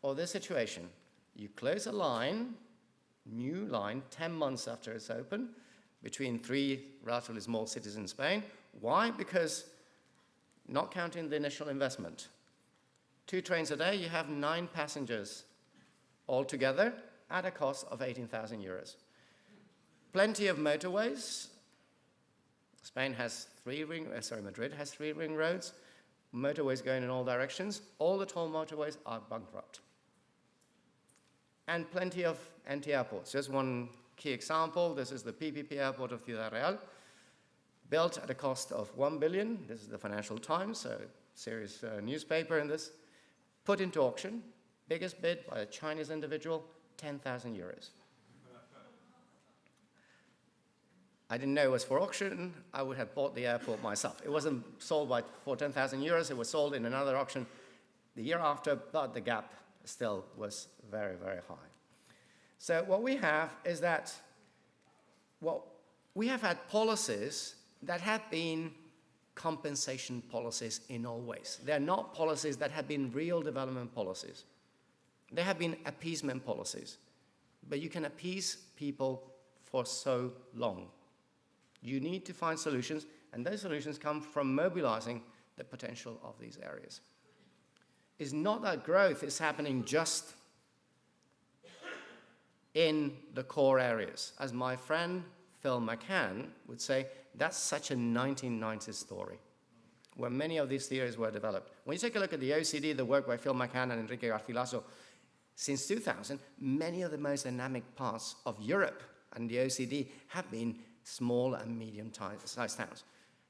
or this situation. You close a line, new line, 10 months after it's open, between 3 relatively small cities in Spain. Why? Because, not counting the initial investment, 2 trains a day, you have 9 passengers altogether at a cost of 18,000 euros. Plenty of motorways. Spain has Madrid has 3 ring roads. Motorways going in all directions. All the tall motorways are bankrupt. And plenty of empty airports. Just one key example. This is the PPP airport of Ciudad Real, built at a cost of 1 billion. This is the Financial Times, a serious newspaper in this. Put into auction. Biggest bid by a Chinese individual, 10,000 euros. I didn't know it was for auction. I would have bought the airport myself. It wasn't sold for 10,000 euros. It was sold in another auction the year after, but the gap still was very, very high. So what we have is that we have had policies that have been compensation policies in all ways. They're not policies that have been real development policies. They have been appeasement policies. But you can appease people for so long. You need to find solutions, and those solutions come from mobilizing the potential of these areas. It's not that growth is happening just in the core areas. As my friend Phil McCann would say, that's such a 1990s story, where many of these theories were developed. When you take a look at the OECD, the work by Phil McCann and Enrique Garcilaso, since 2000, many of the most dynamic parts of Europe and the OECD have been small and medium-sized towns.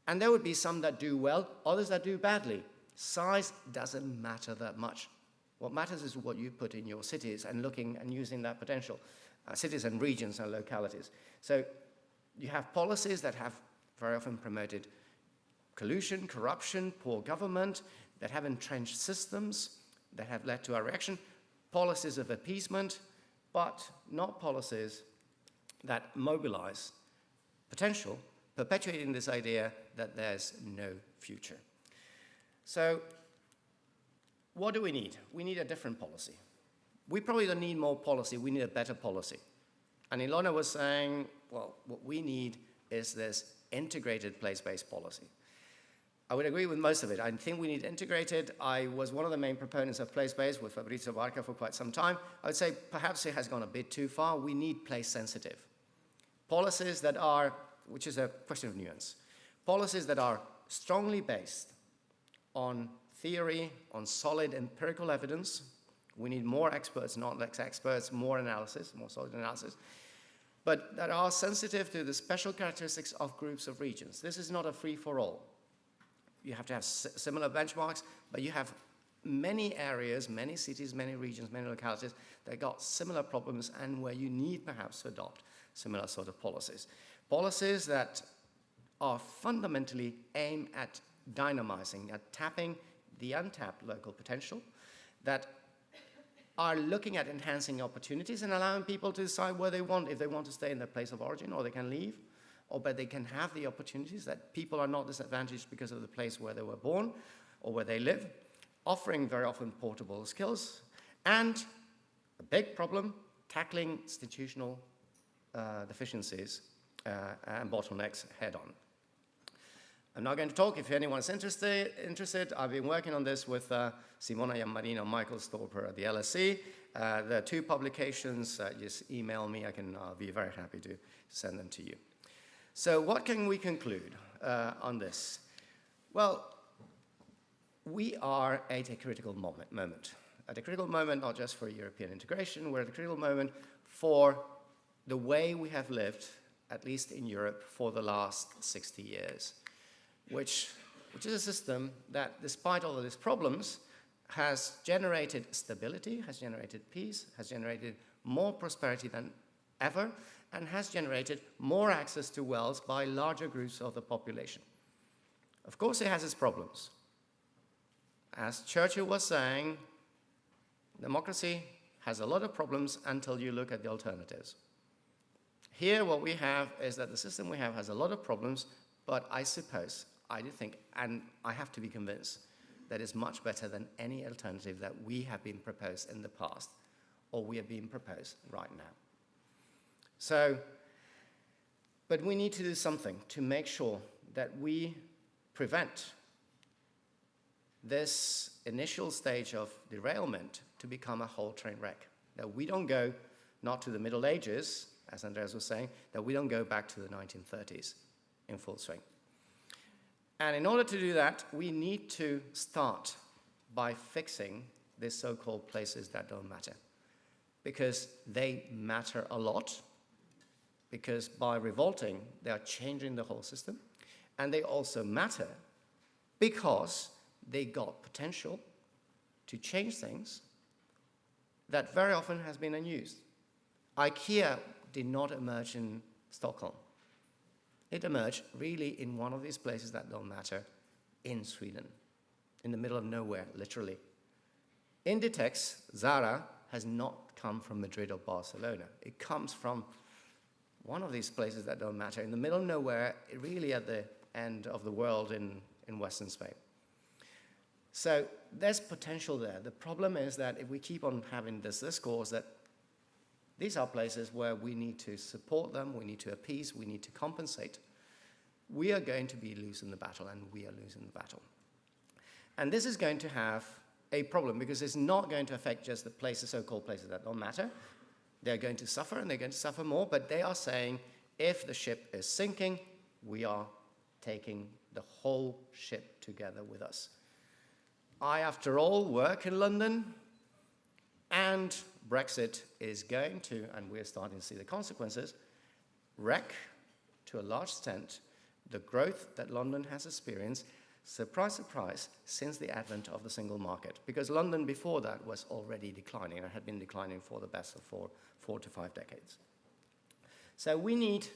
And there would be some that do well, others that do badly. Size doesn't matter that much. What matters is what you put in your cities and looking and using that potential. cities and regions and localities. So you have policies that have very often promoted collusion, corruption, poor government, that have entrenched systems, that have led to our reaction, policies of appeasement, but not policies that mobilize potential, perpetuating this idea that there's no future. So what do we need? We need a different policy. We probably don't need more policy, we need a better policy. And Ilona was saying, well, what we need is this integrated place-based policy. I would agree with most of it. I think we need integrated. I was one of the main proponents of place-based with Fabrizio Barca for quite some time. I would say perhaps it has gone a bit too far. We need place-sensitive. Policies that are, which is a question of nuance, policies that are strongly based on theory, on solid empirical evidence. We need more experts, not less experts, more analysis, more solid analysis, but that are sensitive to the special characteristics of groups of regions. This is not a free-for-all. You have to have similar benchmarks, but you have many areas, many cities, many regions, many localities that got similar problems and where you need perhaps to adopt similar sort of policies. Policies that are fundamentally aimed at dynamizing, at tapping the untapped local potential, that are looking at enhancing opportunities and allowing people to decide where they want, if they want to stay in their place of origin or they can leave, or but they can have the opportunities, that people are not disadvantaged because of the place where they were born or where they live, offering very often portable skills, and a big problem, tackling institutional deficiencies and bottlenecks head on. I'm not going to talk. If anyone's interested, I've been working on this with Simona Iammarino and Michael Storper at the LSE. There are 2 publications. Just email me. I'll be very happy to send them to you. So what can we conclude on this? Well, we are at a critical moment. At a critical moment, not just for European integration, we're at a critical moment for the way we have lived, at least in Europe, for the last 60 years, which is a system that, despite all of these problems, has generated stability, has generated peace, has generated more prosperity than ever, and has generated more access to wealth by larger groups of the population. Of course, it has its problems. As Churchill was saying, democracy has a lot of problems until you look at the alternatives. Here, what we have is that the system we have has a lot of problems, but I suppose, I do think, and I have to be convinced, that it's much better than any alternative that we have been proposed in the past, or we are being proposed right now. So, but we need to do something to make sure that we prevent this initial stage of derailment to become a whole train wreck. That we don't go, not to the Middle Ages, as Andreas was saying, that we don't go back to the 1930s in full swing. And in order to do that, we need to start by fixing these so-called places that don't matter. Because they matter a lot, because by revolting, they are changing the whole system. And they also matter because they got potential to change things that very often has been unused. IKEA did not emerge in Stockholm. It emerged really in one of these places that don't matter, in Sweden, in the middle of nowhere, literally. Inditex, Zara, has not come from Madrid or Barcelona. It comes from one of these places that don't matter, in the middle of nowhere, really at the end of the world in Western Spain. So there's potential there. The problem is that if we keep on having this discourse that these are places where we need to support them, we need to appease, we need to compensate, we are going to be losing the battle, and we are losing the battle. And this is going to have a problem because it's not going to affect just the places, so-called places that don't matter. They're going to suffer, and they're going to suffer more, but they are saying if the ship is sinking, we are taking the whole ship together with us. I, after all, work in London, and Brexit is going to, and we're starting to see the consequences, wreck, to a large extent, the growth that London has experienced surprise, surprise, since the advent of the single market. Because London before that was already declining, and had been declining for the best of four to 5 decades. So we need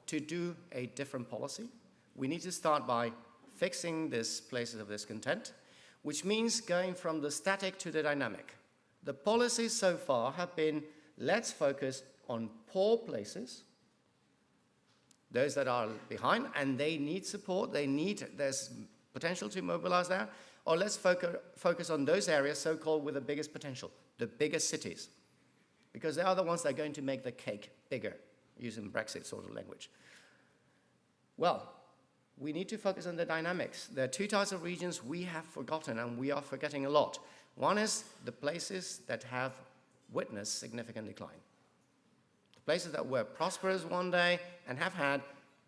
to do a different policy. We need to start by fixing these places of discontent, which means going from the static to the dynamic. The policies so far have been, let's focus on poor places, those that are behind, and they need support, there's potential to mobilize there, or let's focus on those areas so-called with the biggest potential, the biggest cities, because they are the ones that are going to make the cake bigger, using Brexit sort of language. Well, we need to focus on the dynamics. There are 2 types of regions we have forgotten, and we are forgetting a lot. One is the places that have witnessed significant decline. The places that were prosperous one day and have had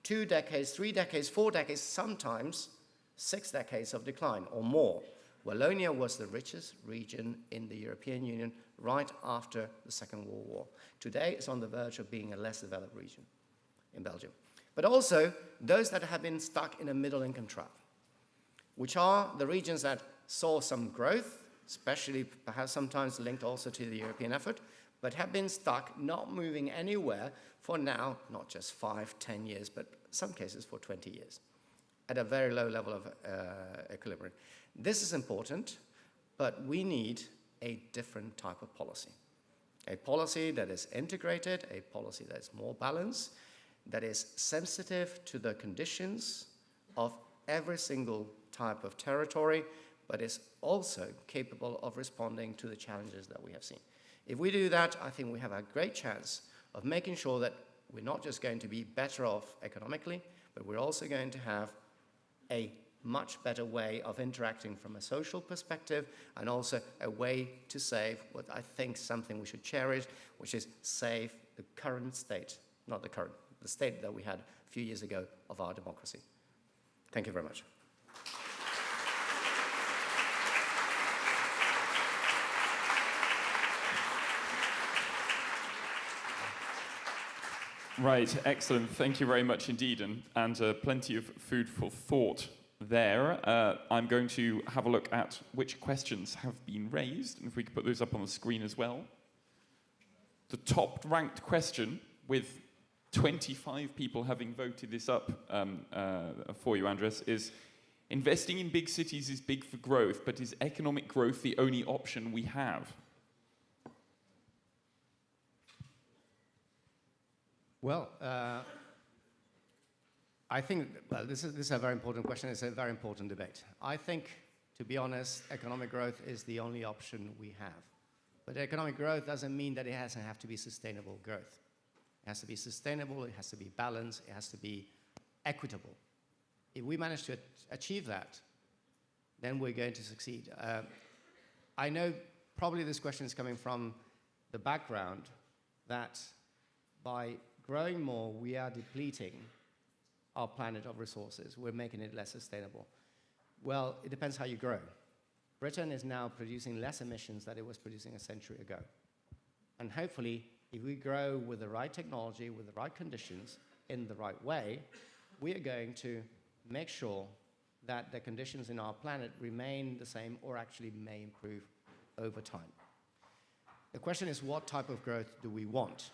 2 decades, 3 decades, 4 decades, sometimes 6 decades of decline or more. Wallonia was the richest region in the European Union right after the Second World War. Today, it's on the verge of being a less developed region in Belgium. But also those that have been stuck in a middle income trap, which are the regions that saw some growth, especially perhaps sometimes linked also to the European effort, but have been stuck, not moving anywhere for now, not just 5, 10 years, but some cases for 20 years, at a very low level of equilibrium. This is important, but we need a different type of policy. A policy that is integrated, a policy that is more balanced, that is sensitive to the conditions of every single type of territory, but is also capable of responding to the challenges that we have seen. If we do that, I think we have a great chance of making sure that we're not just going to be better off economically, but we're also going to have a much better way of interacting from a social perspective, and also a way to save what I think something we should cherish, which is save the current state, not the current, the state that we had a few years ago of our democracy. Thank you very much. Right, excellent. Thank you very much indeed, and plenty of food for thought there. I'm going to have a look at which questions have been raised, and if we could put those up on the screen as well. The top-ranked question, with 25 people having voted this up for you, Andres, is: investing in big cities is big for growth, but is economic growth the only option we have? Well, I think, well, this is a very important question. It's a very important debate. I think, to be honest, economic growth is the only option we have. But economic growth doesn't mean that it doesn't have to be sustainable growth. It has to be sustainable, it has to be balanced, it has to be equitable. If we manage to achieve that, then we're going to succeed. I know probably this question is coming from the background that by growing more, we are depleting our planet of resources. We're making it less sustainable. Well, it depends how you grow. Britain is now producing less emissions than it was producing a century ago. And hopefully, if we grow with the right technology, with the right conditions, in the right way, we are going to make sure that the conditions in our planet remain the same or actually may improve over time. The question is, what type of growth do we want?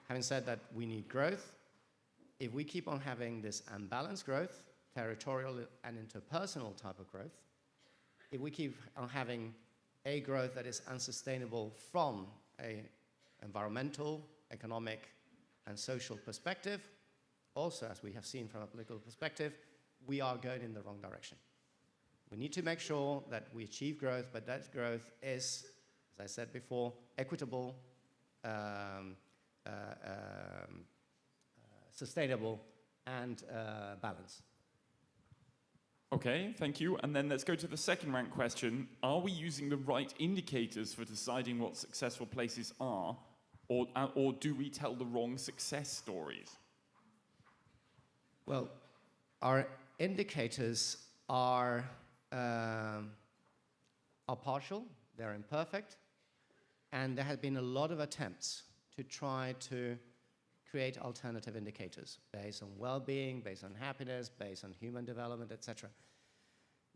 Having said that, we need growth. If we keep on having this unbalanced growth, territorial and interpersonal type of growth, if we keep on having a growth that is unsustainable from an environmental, economic, and social perspective, also, as we have seen from a political perspective, we are going in the wrong direction. We need to make sure that we achieve growth, but that growth is, as I said before, equitable, sustainable, and balanced. Okay, thank you. And then let's go to the second ranked question. Are we using the right indicators for deciding what successful places are, or do we tell the wrong success stories? Well, our indicators are partial, they're imperfect, and there have been a lot of attempts to try to create alternative indicators based on well-being, based on happiness, based on human development, etc.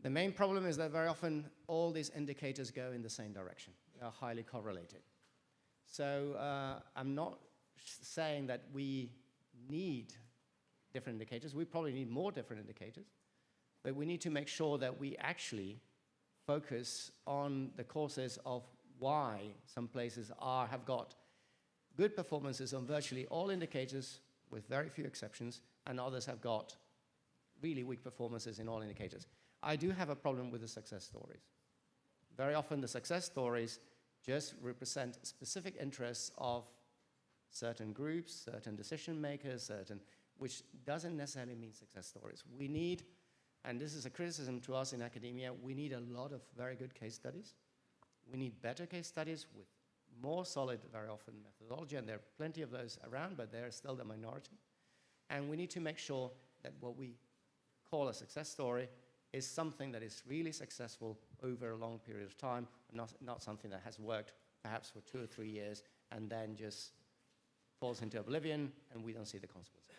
The main problem is that very often all these indicators go in the same direction. They are highly correlated. So I'm not saying that we need different indicators. We probably need more different indicators. But we need to make sure that we actually focus on the causes of why some places have got good performances on virtually all indicators, with very few exceptions, and others have got really weak performances in all indicators. I do have a problem with the success stories. Very often the success stories just represent specific interests of certain groups, certain decision makers, which doesn't necessarily mean success stories. We need, and this is a criticism to us in academia, we need a lot of very good case studies. We need better case studies with more solid, very often, methodology, and there are plenty of those around, but they're still the minority. And we need to make sure that what we call a success story is something that is really successful over a long period of time, not something that has worked perhaps for 2 or 3 years and then just falls into oblivion and we don't see the consequences.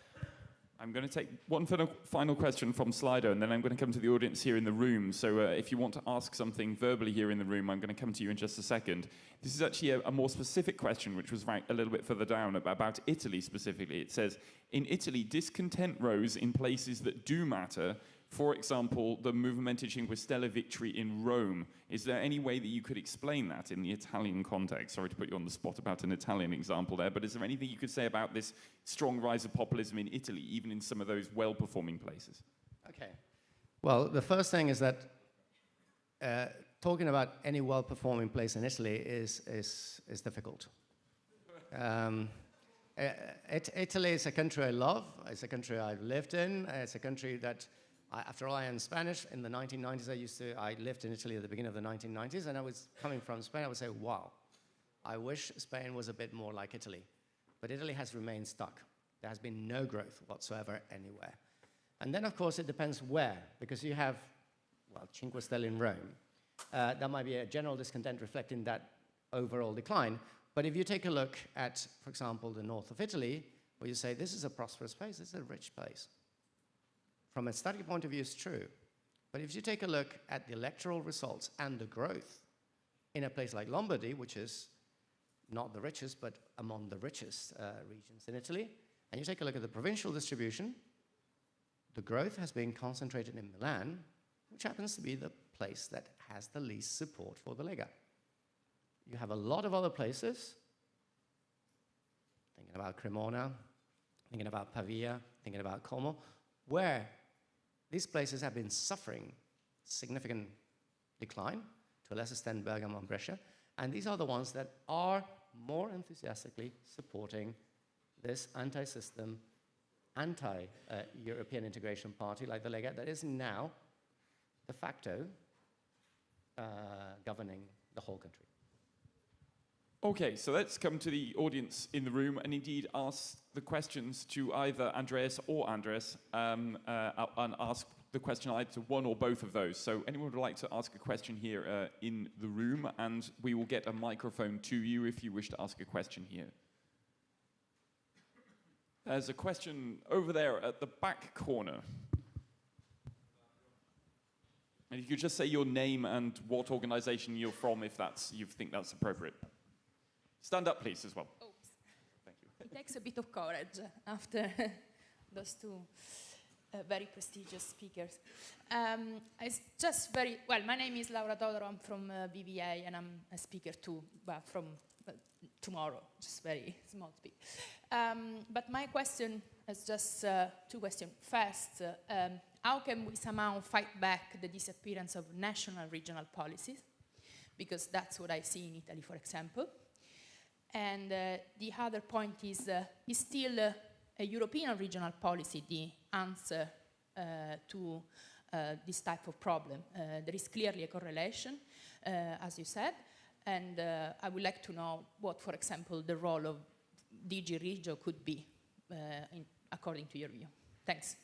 I'm going to take one final question from Slido, and then I'm going to come to the audience here in the room. So if you want to ask something verbally here in the room, I'm going to come to you in just a second. This is actually a more specific question, which was ranked a little bit further down, about Italy specifically. It says, in Italy, discontent rose in places that do matter. For example, the Movimento Cinque Stelle victory in Rome. Is there any way that you could explain that in the Italian context? Sorry to put you on the spot about an Italian example there, but is there anything you could say about this strong rise of populism in Italy, even in some of those well-performing places? Okay. Well, the first thing is that talking about any well-performing place in Italy is difficult. Italy is a country I love. It's a country I've lived in. It's a country that, after all, I am Spanish. In the 1990s, I lived in Italy at the beginning of the 1990s, and I was coming from Spain. I would say, wow, I wish Spain was a bit more like Italy. But Italy has remained stuck. There has been no growth whatsoever anywhere. And then, of course, it depends where, because you have, well, Cinque Stelle in Rome. That might be a general discontent reflecting that overall decline. But if you take a look at, for example, the north of Italy, where you say, this is a prosperous place, this is a rich place. From a study point of view, it's true. But if you take a look at the electoral results and the growth in a place like Lombardy, which is not the richest, but among the richest regions in Italy, and you take a look at the provincial distribution, the growth has been concentrated in Milan, which happens to be the place that has the least support for the Lega. You have a lot of other places, thinking about Cremona, thinking about Pavia, thinking about Como, where these places have been suffering significant decline, to a lesser extent Bergamo and Brescia, and these are the ones that are more enthusiastically supporting this anti-system, anti-European integration party like the Lega that is now de facto governing the whole country. Okay, so let's come to the audience in the room and indeed ask the questions to either Andreas or Andres, and ask the question either to one or both of those. So anyone would like to ask a question here in the room, and we will get a microphone to you if you wish to ask a question here. There's a question over there at the back corner. And you could just say your name and what organization you're from if you think that's appropriate. Stand up, please, as well. Oops. Thank you. It takes a bit of courage after those two very prestigious speakers. It's just well, my name is Laura Todoro, I'm from BVA, and I'm a speaker too, but from tomorrow, just very small speak. But my question is just two questions. First, how can we somehow fight back the disappearance of national regional policies? Because that's what I see in Italy, for example. And the other point is still a European regional policy the answer to this type of problem? There is clearly a correlation, as you said, and I would like to know what, for example, the role of DG Regio could be, according to your view. Thanks.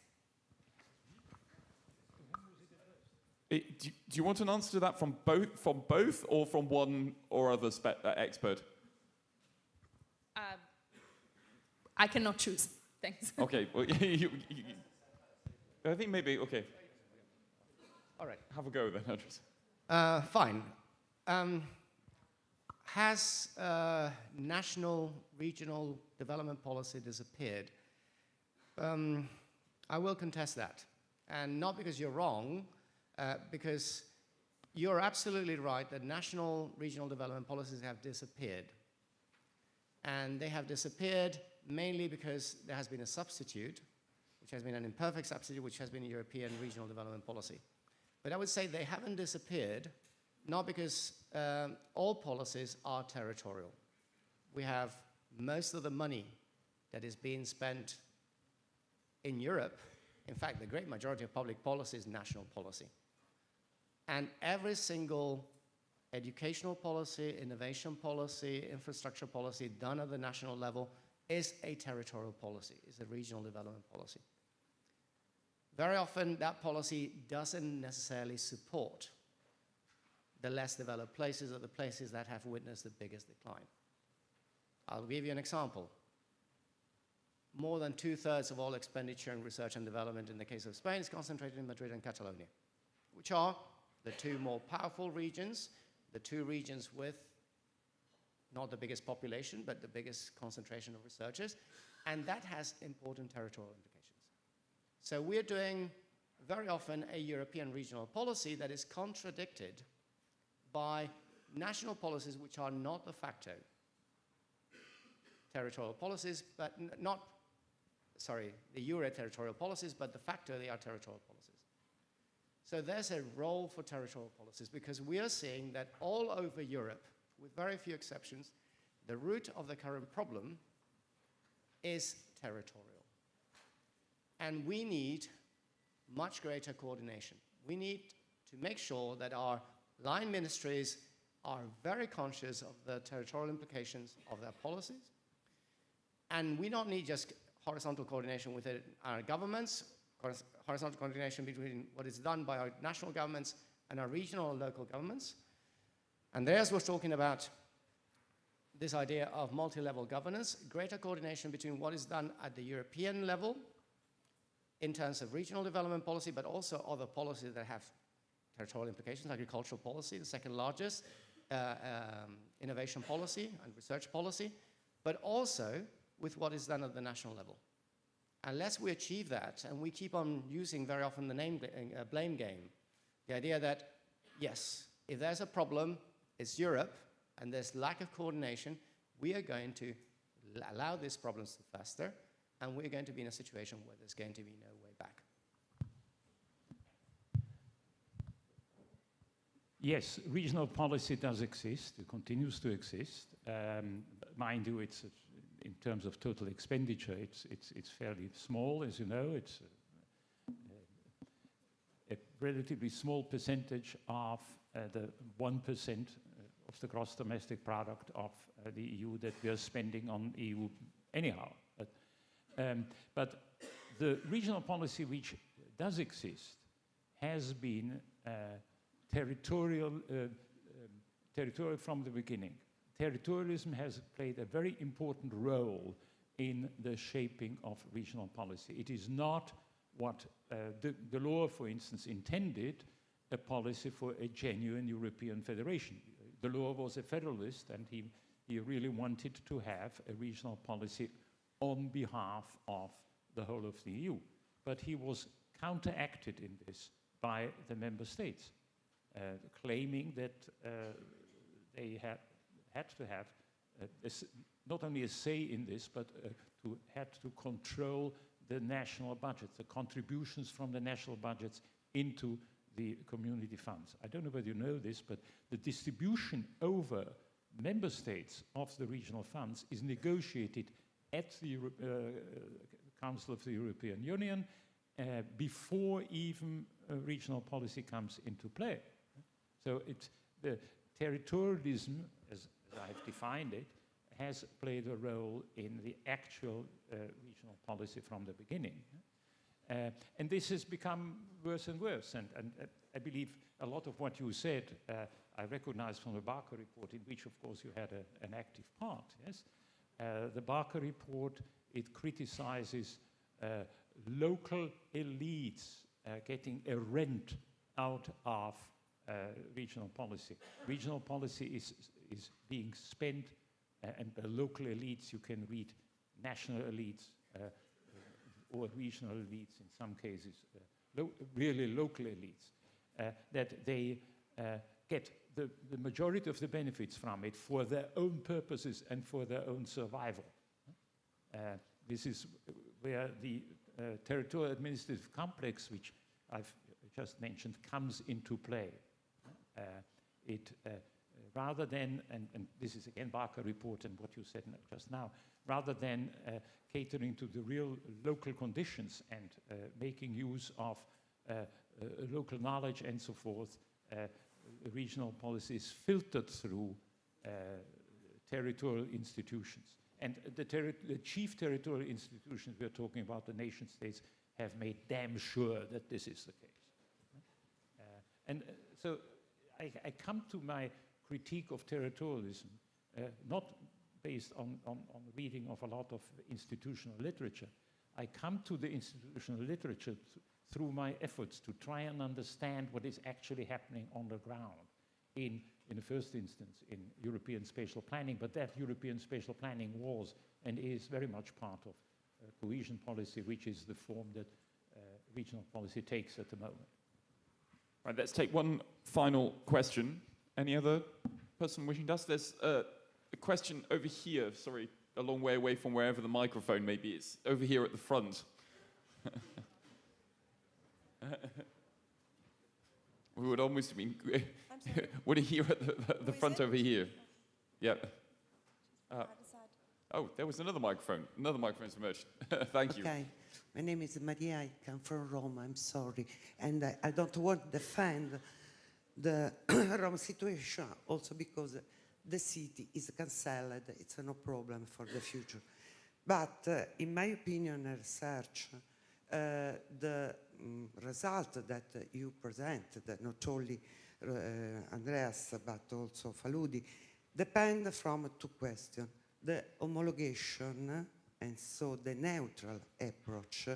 Do you want an answer to that from both or from one or other expert? I cannot choose. Thanks. Okay, well, I think maybe, okay. All right. Have a go then, Andres. Fine. Has national regional development policy disappeared? I will contest that. And not because you're wrong, because you're absolutely right that national regional development policies have disappeared. And they have disappeared mainly because there has been a substitute, which has been an imperfect substitute, which has been a European regional development policy. But I would say they haven't disappeared, not because all policies are territorial. We have most of the money that is being spent in Europe. In fact, the great majority of public policy is national policy. And every single educational policy, innovation policy, infrastructure policy done at the national level is a territorial policy, is a regional development policy. Very often, that policy doesn't necessarily support the less developed places or the places that have witnessed the biggest decline. I'll give you an example. More than 2/3 of all expenditure in research and development in the case of Spain is concentrated in Madrid and Catalonia, which are the two more powerful regions, the two regions with not the biggest population, but the biggest concentration of researchers, and that has important territorial implications. So we're doing very often a European regional policy that is contradicted by national policies which are not de facto territorial policies, but the Euro-territorial policies, but de facto they are territorial policies. So there's a role for territorial policies because we are seeing that all over Europe, with very few exceptions, the root of the current problem is territorial. And we need much greater coordination. We need to make sure that our line ministries are very conscious of the territorial implications of their policies. And we don't need just horizontal coordination with our governments, horizontal coordination between what is done by our national governments and our regional and local governments. Andreas was talking about this idea of multi-level governance, greater coordination between what is done at the European level in terms of regional development policy, but also other policies that have territorial implications, agricultural policy, the second largest, innovation policy and research policy, but also with what is done at the national level. Unless we achieve that, and we keep on using very often the blame game, the idea that, yes, if there's a problem, it's Europe, and there's lack of coordination, we are going to allow these problems to fester, and we're going to be in a situation where there's going to be no way back. Yes, regional policy does exist. It continues to exist. Mind you, it's in terms of total expenditure, it's fairly small, as you know. It's a relatively small percentage of the 1% of the gross domestic product of the EU that we are spending on EU anyhow. But the regional policy which does exist has been territorial from the beginning. Territorialism has played a very important role in the shaping of regional policy. It is not what the law, for instance, intended, a policy for a genuine European federation. The law was a federalist, and he really wanted to have a regional policy on behalf of the whole of the EU. But he was counteracted in this by the member states, claiming that they had to have not only a say in this, but had to control the national budgets, the contributions from the national budgets into the community funds. I don't know whether you know this, but the distribution over member states of the regional funds is negotiated at the Council of the European Union before even regional policy comes into play. So it's the territorialism, as I have defined it, has played a role in the actual regional policy from the beginning. And this has become worse and worse. And I believe a lot of what you said, I recognize from the Barker report, in which, of course, you had an active part, yes? The Barker report it criticizes local elites getting a rent out of regional policy. Regional policy is being spent, and by local elites you can read national elites or regional elites in some cases, really local elites, that they get the majority of the benefits from it for their own purposes and for their own survival. This is where the territorial administrative complex, which I've just mentioned, comes into play. Rather than, and this is again Barker report and what you said just now, rather than catering to the real local conditions and making use of local knowledge and so forth, regional policy is filtered through territorial institutions. And the chief territorial institutions we're talking about, the nation states, have made damn sure that this is the case. So I come to my critique of territorialism, not based on reading of a lot of institutional literature. I come to the institutional literature through my efforts to try and understand what is actually happening on the ground in the first instance in European spatial planning, but that European spatial planning was and is very much part of cohesion policy, which is the form that regional policy takes at the moment. Right, let's take one final question. Any other person wishing to ask? There's a question over here, sorry, a long way away from wherever the microphone may be. It's over here at the front. We would almost mean, would it here at the front over here? Yeah. Oh, there was another microphone. Another microphone's emerged. Thank you. Okay. My name is Maria. I come from Rome. I'm sorry. And I don't want to defend the Rome situation, also because the city is cancelled. It's no problem for the future. But in my opinion and research, the result that you presented, not only Andreas, but also Faludi, depend from two questions. The homologation, and so the neutral approach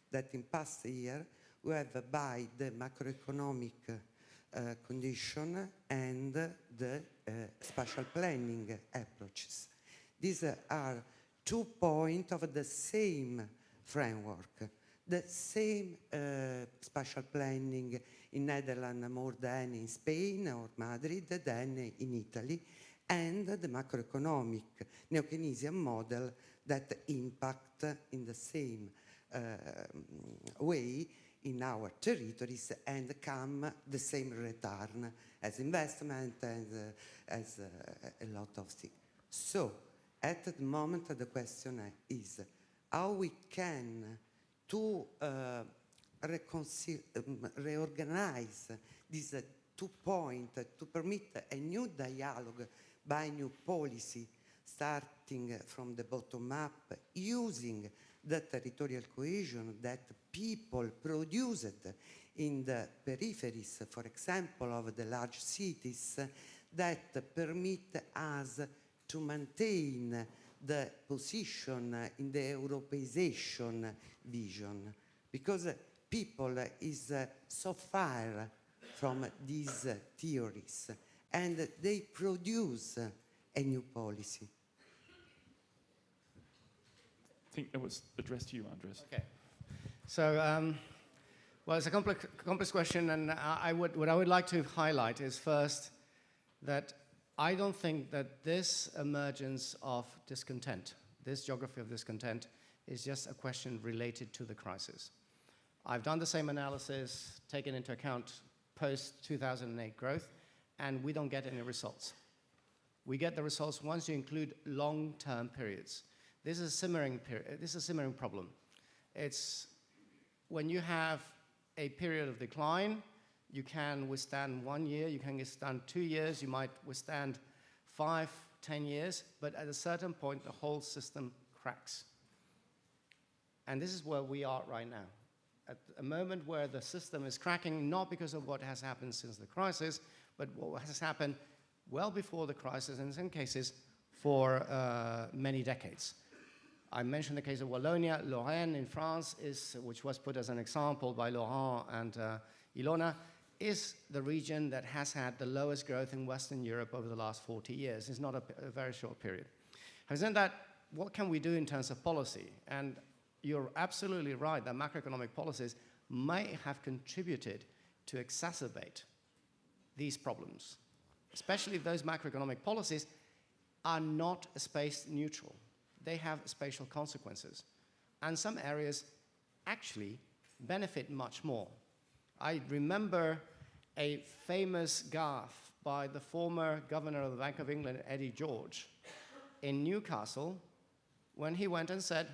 that in past year we have by the macroeconomic condition and the spatial planning approaches. These are 2 points of the same framework. The same spatial planning in Netherlands more than in Spain or Madrid than in Italy, and the macroeconomic neo-Keynesian model that impact in the same way in our territories and come the same return as investment and as a lot of things. So, at the moment the question is how we can to reorganize these 2 points to permit a new dialogue by new policy starting from the bottom up, using the territorial cohesion that people produced in the peripheries, for example, of the large cities, that permit us to maintain the position in the Europeization vision, because people is so far from these theories, and they produce a new policy. I think that was addressed to you, Andres. Okay. So, well, it's a complex question, and what I would like to highlight is first that I don't think that this emergence of discontent, this geography of discontent, is just a question related to the crisis. I've done the same analysis, taken into account post-2008 growth, and we don't get any results. We get the results once you include long-term periods. This is a simmering period. This is a simmering problem. It's when you have a period of decline, you can withstand 1 year, you can withstand 2 years, you might withstand 5, 10 years, but at a certain point, the whole system cracks. And this is where we are right now. At a moment where the system is cracking, not because of what has happened since the crisis, but what has happened well before the crisis, and in some cases, for many decades. I mentioned the case of Wallonia. Lorraine in France, which was put as an example by Laurent and Ilona, is the region that has had the lowest growth in Western Europe over the last 40 years. It's not a very short period. Having said that, what can we do in terms of policy? And you're absolutely right that macroeconomic policies may have contributed to exacerbate these problems, especially if those macroeconomic policies are not space neutral. They have spatial consequences. And some areas actually benefit much more. I remember a famous gaffe by the former governor of the Bank of England, Eddie George, in Newcastle, when he went and said,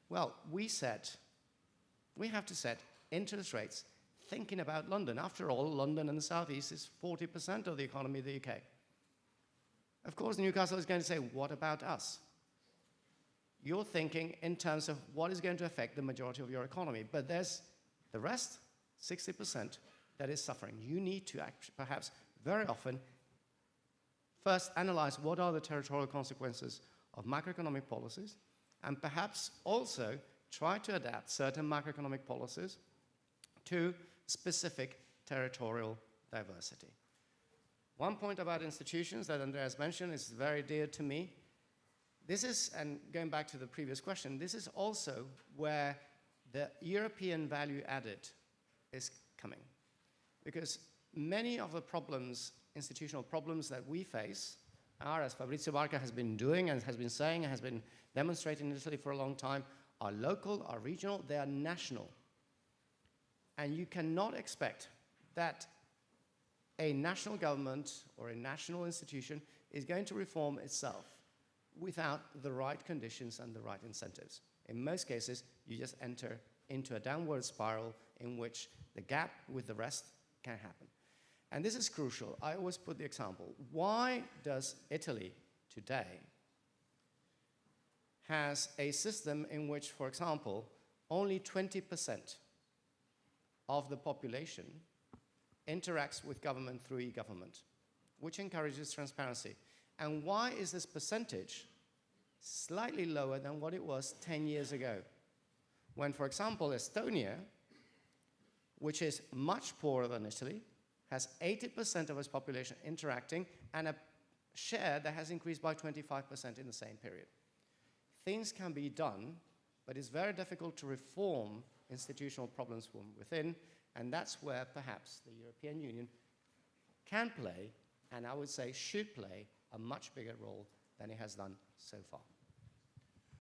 well, we have to set interest rates thinking about London. After all, London and the Southeast is 40% of the economy of the UK. Of course, Newcastle is going to say, what about us? You're thinking in terms of what is going to affect the majority of your economy, but there's the rest, 60%, that is suffering. You need to perhaps very often first analyze what are the territorial consequences of macroeconomic policies, and perhaps also try to adapt certain macroeconomic policies to specific territorial diversity. One point about institutions that Andreas mentioned is very dear to me. This is, and going back to the previous question, this is also where the European value added is coming. Because many of the problems, institutional problems that we face are, as Fabrizio Barca has been doing and has been saying and has been demonstrating in Italy for a long time, are local, are regional, they are national. And you cannot expect that a national government or a national institution is going to reform itself without the right conditions and the right incentives. In most cases, you just enter into a downward spiral in which the gap with the rest can happen. And this is crucial. I always put the example. Why does Italy today has a system in which, for example, only 20% of the population interacts with government through e-government, which encourages transparency? And why is this percentage slightly lower than what it was 10 years ago? When, for example, Estonia, which is much poorer than Italy, has 80% of its population interacting and a share that has increased by 25% in the same period. Things can be done, but it's very difficult to reform institutional problems from within, and that's where perhaps the European Union can play, and I would say should play, a much bigger role than it has done so far.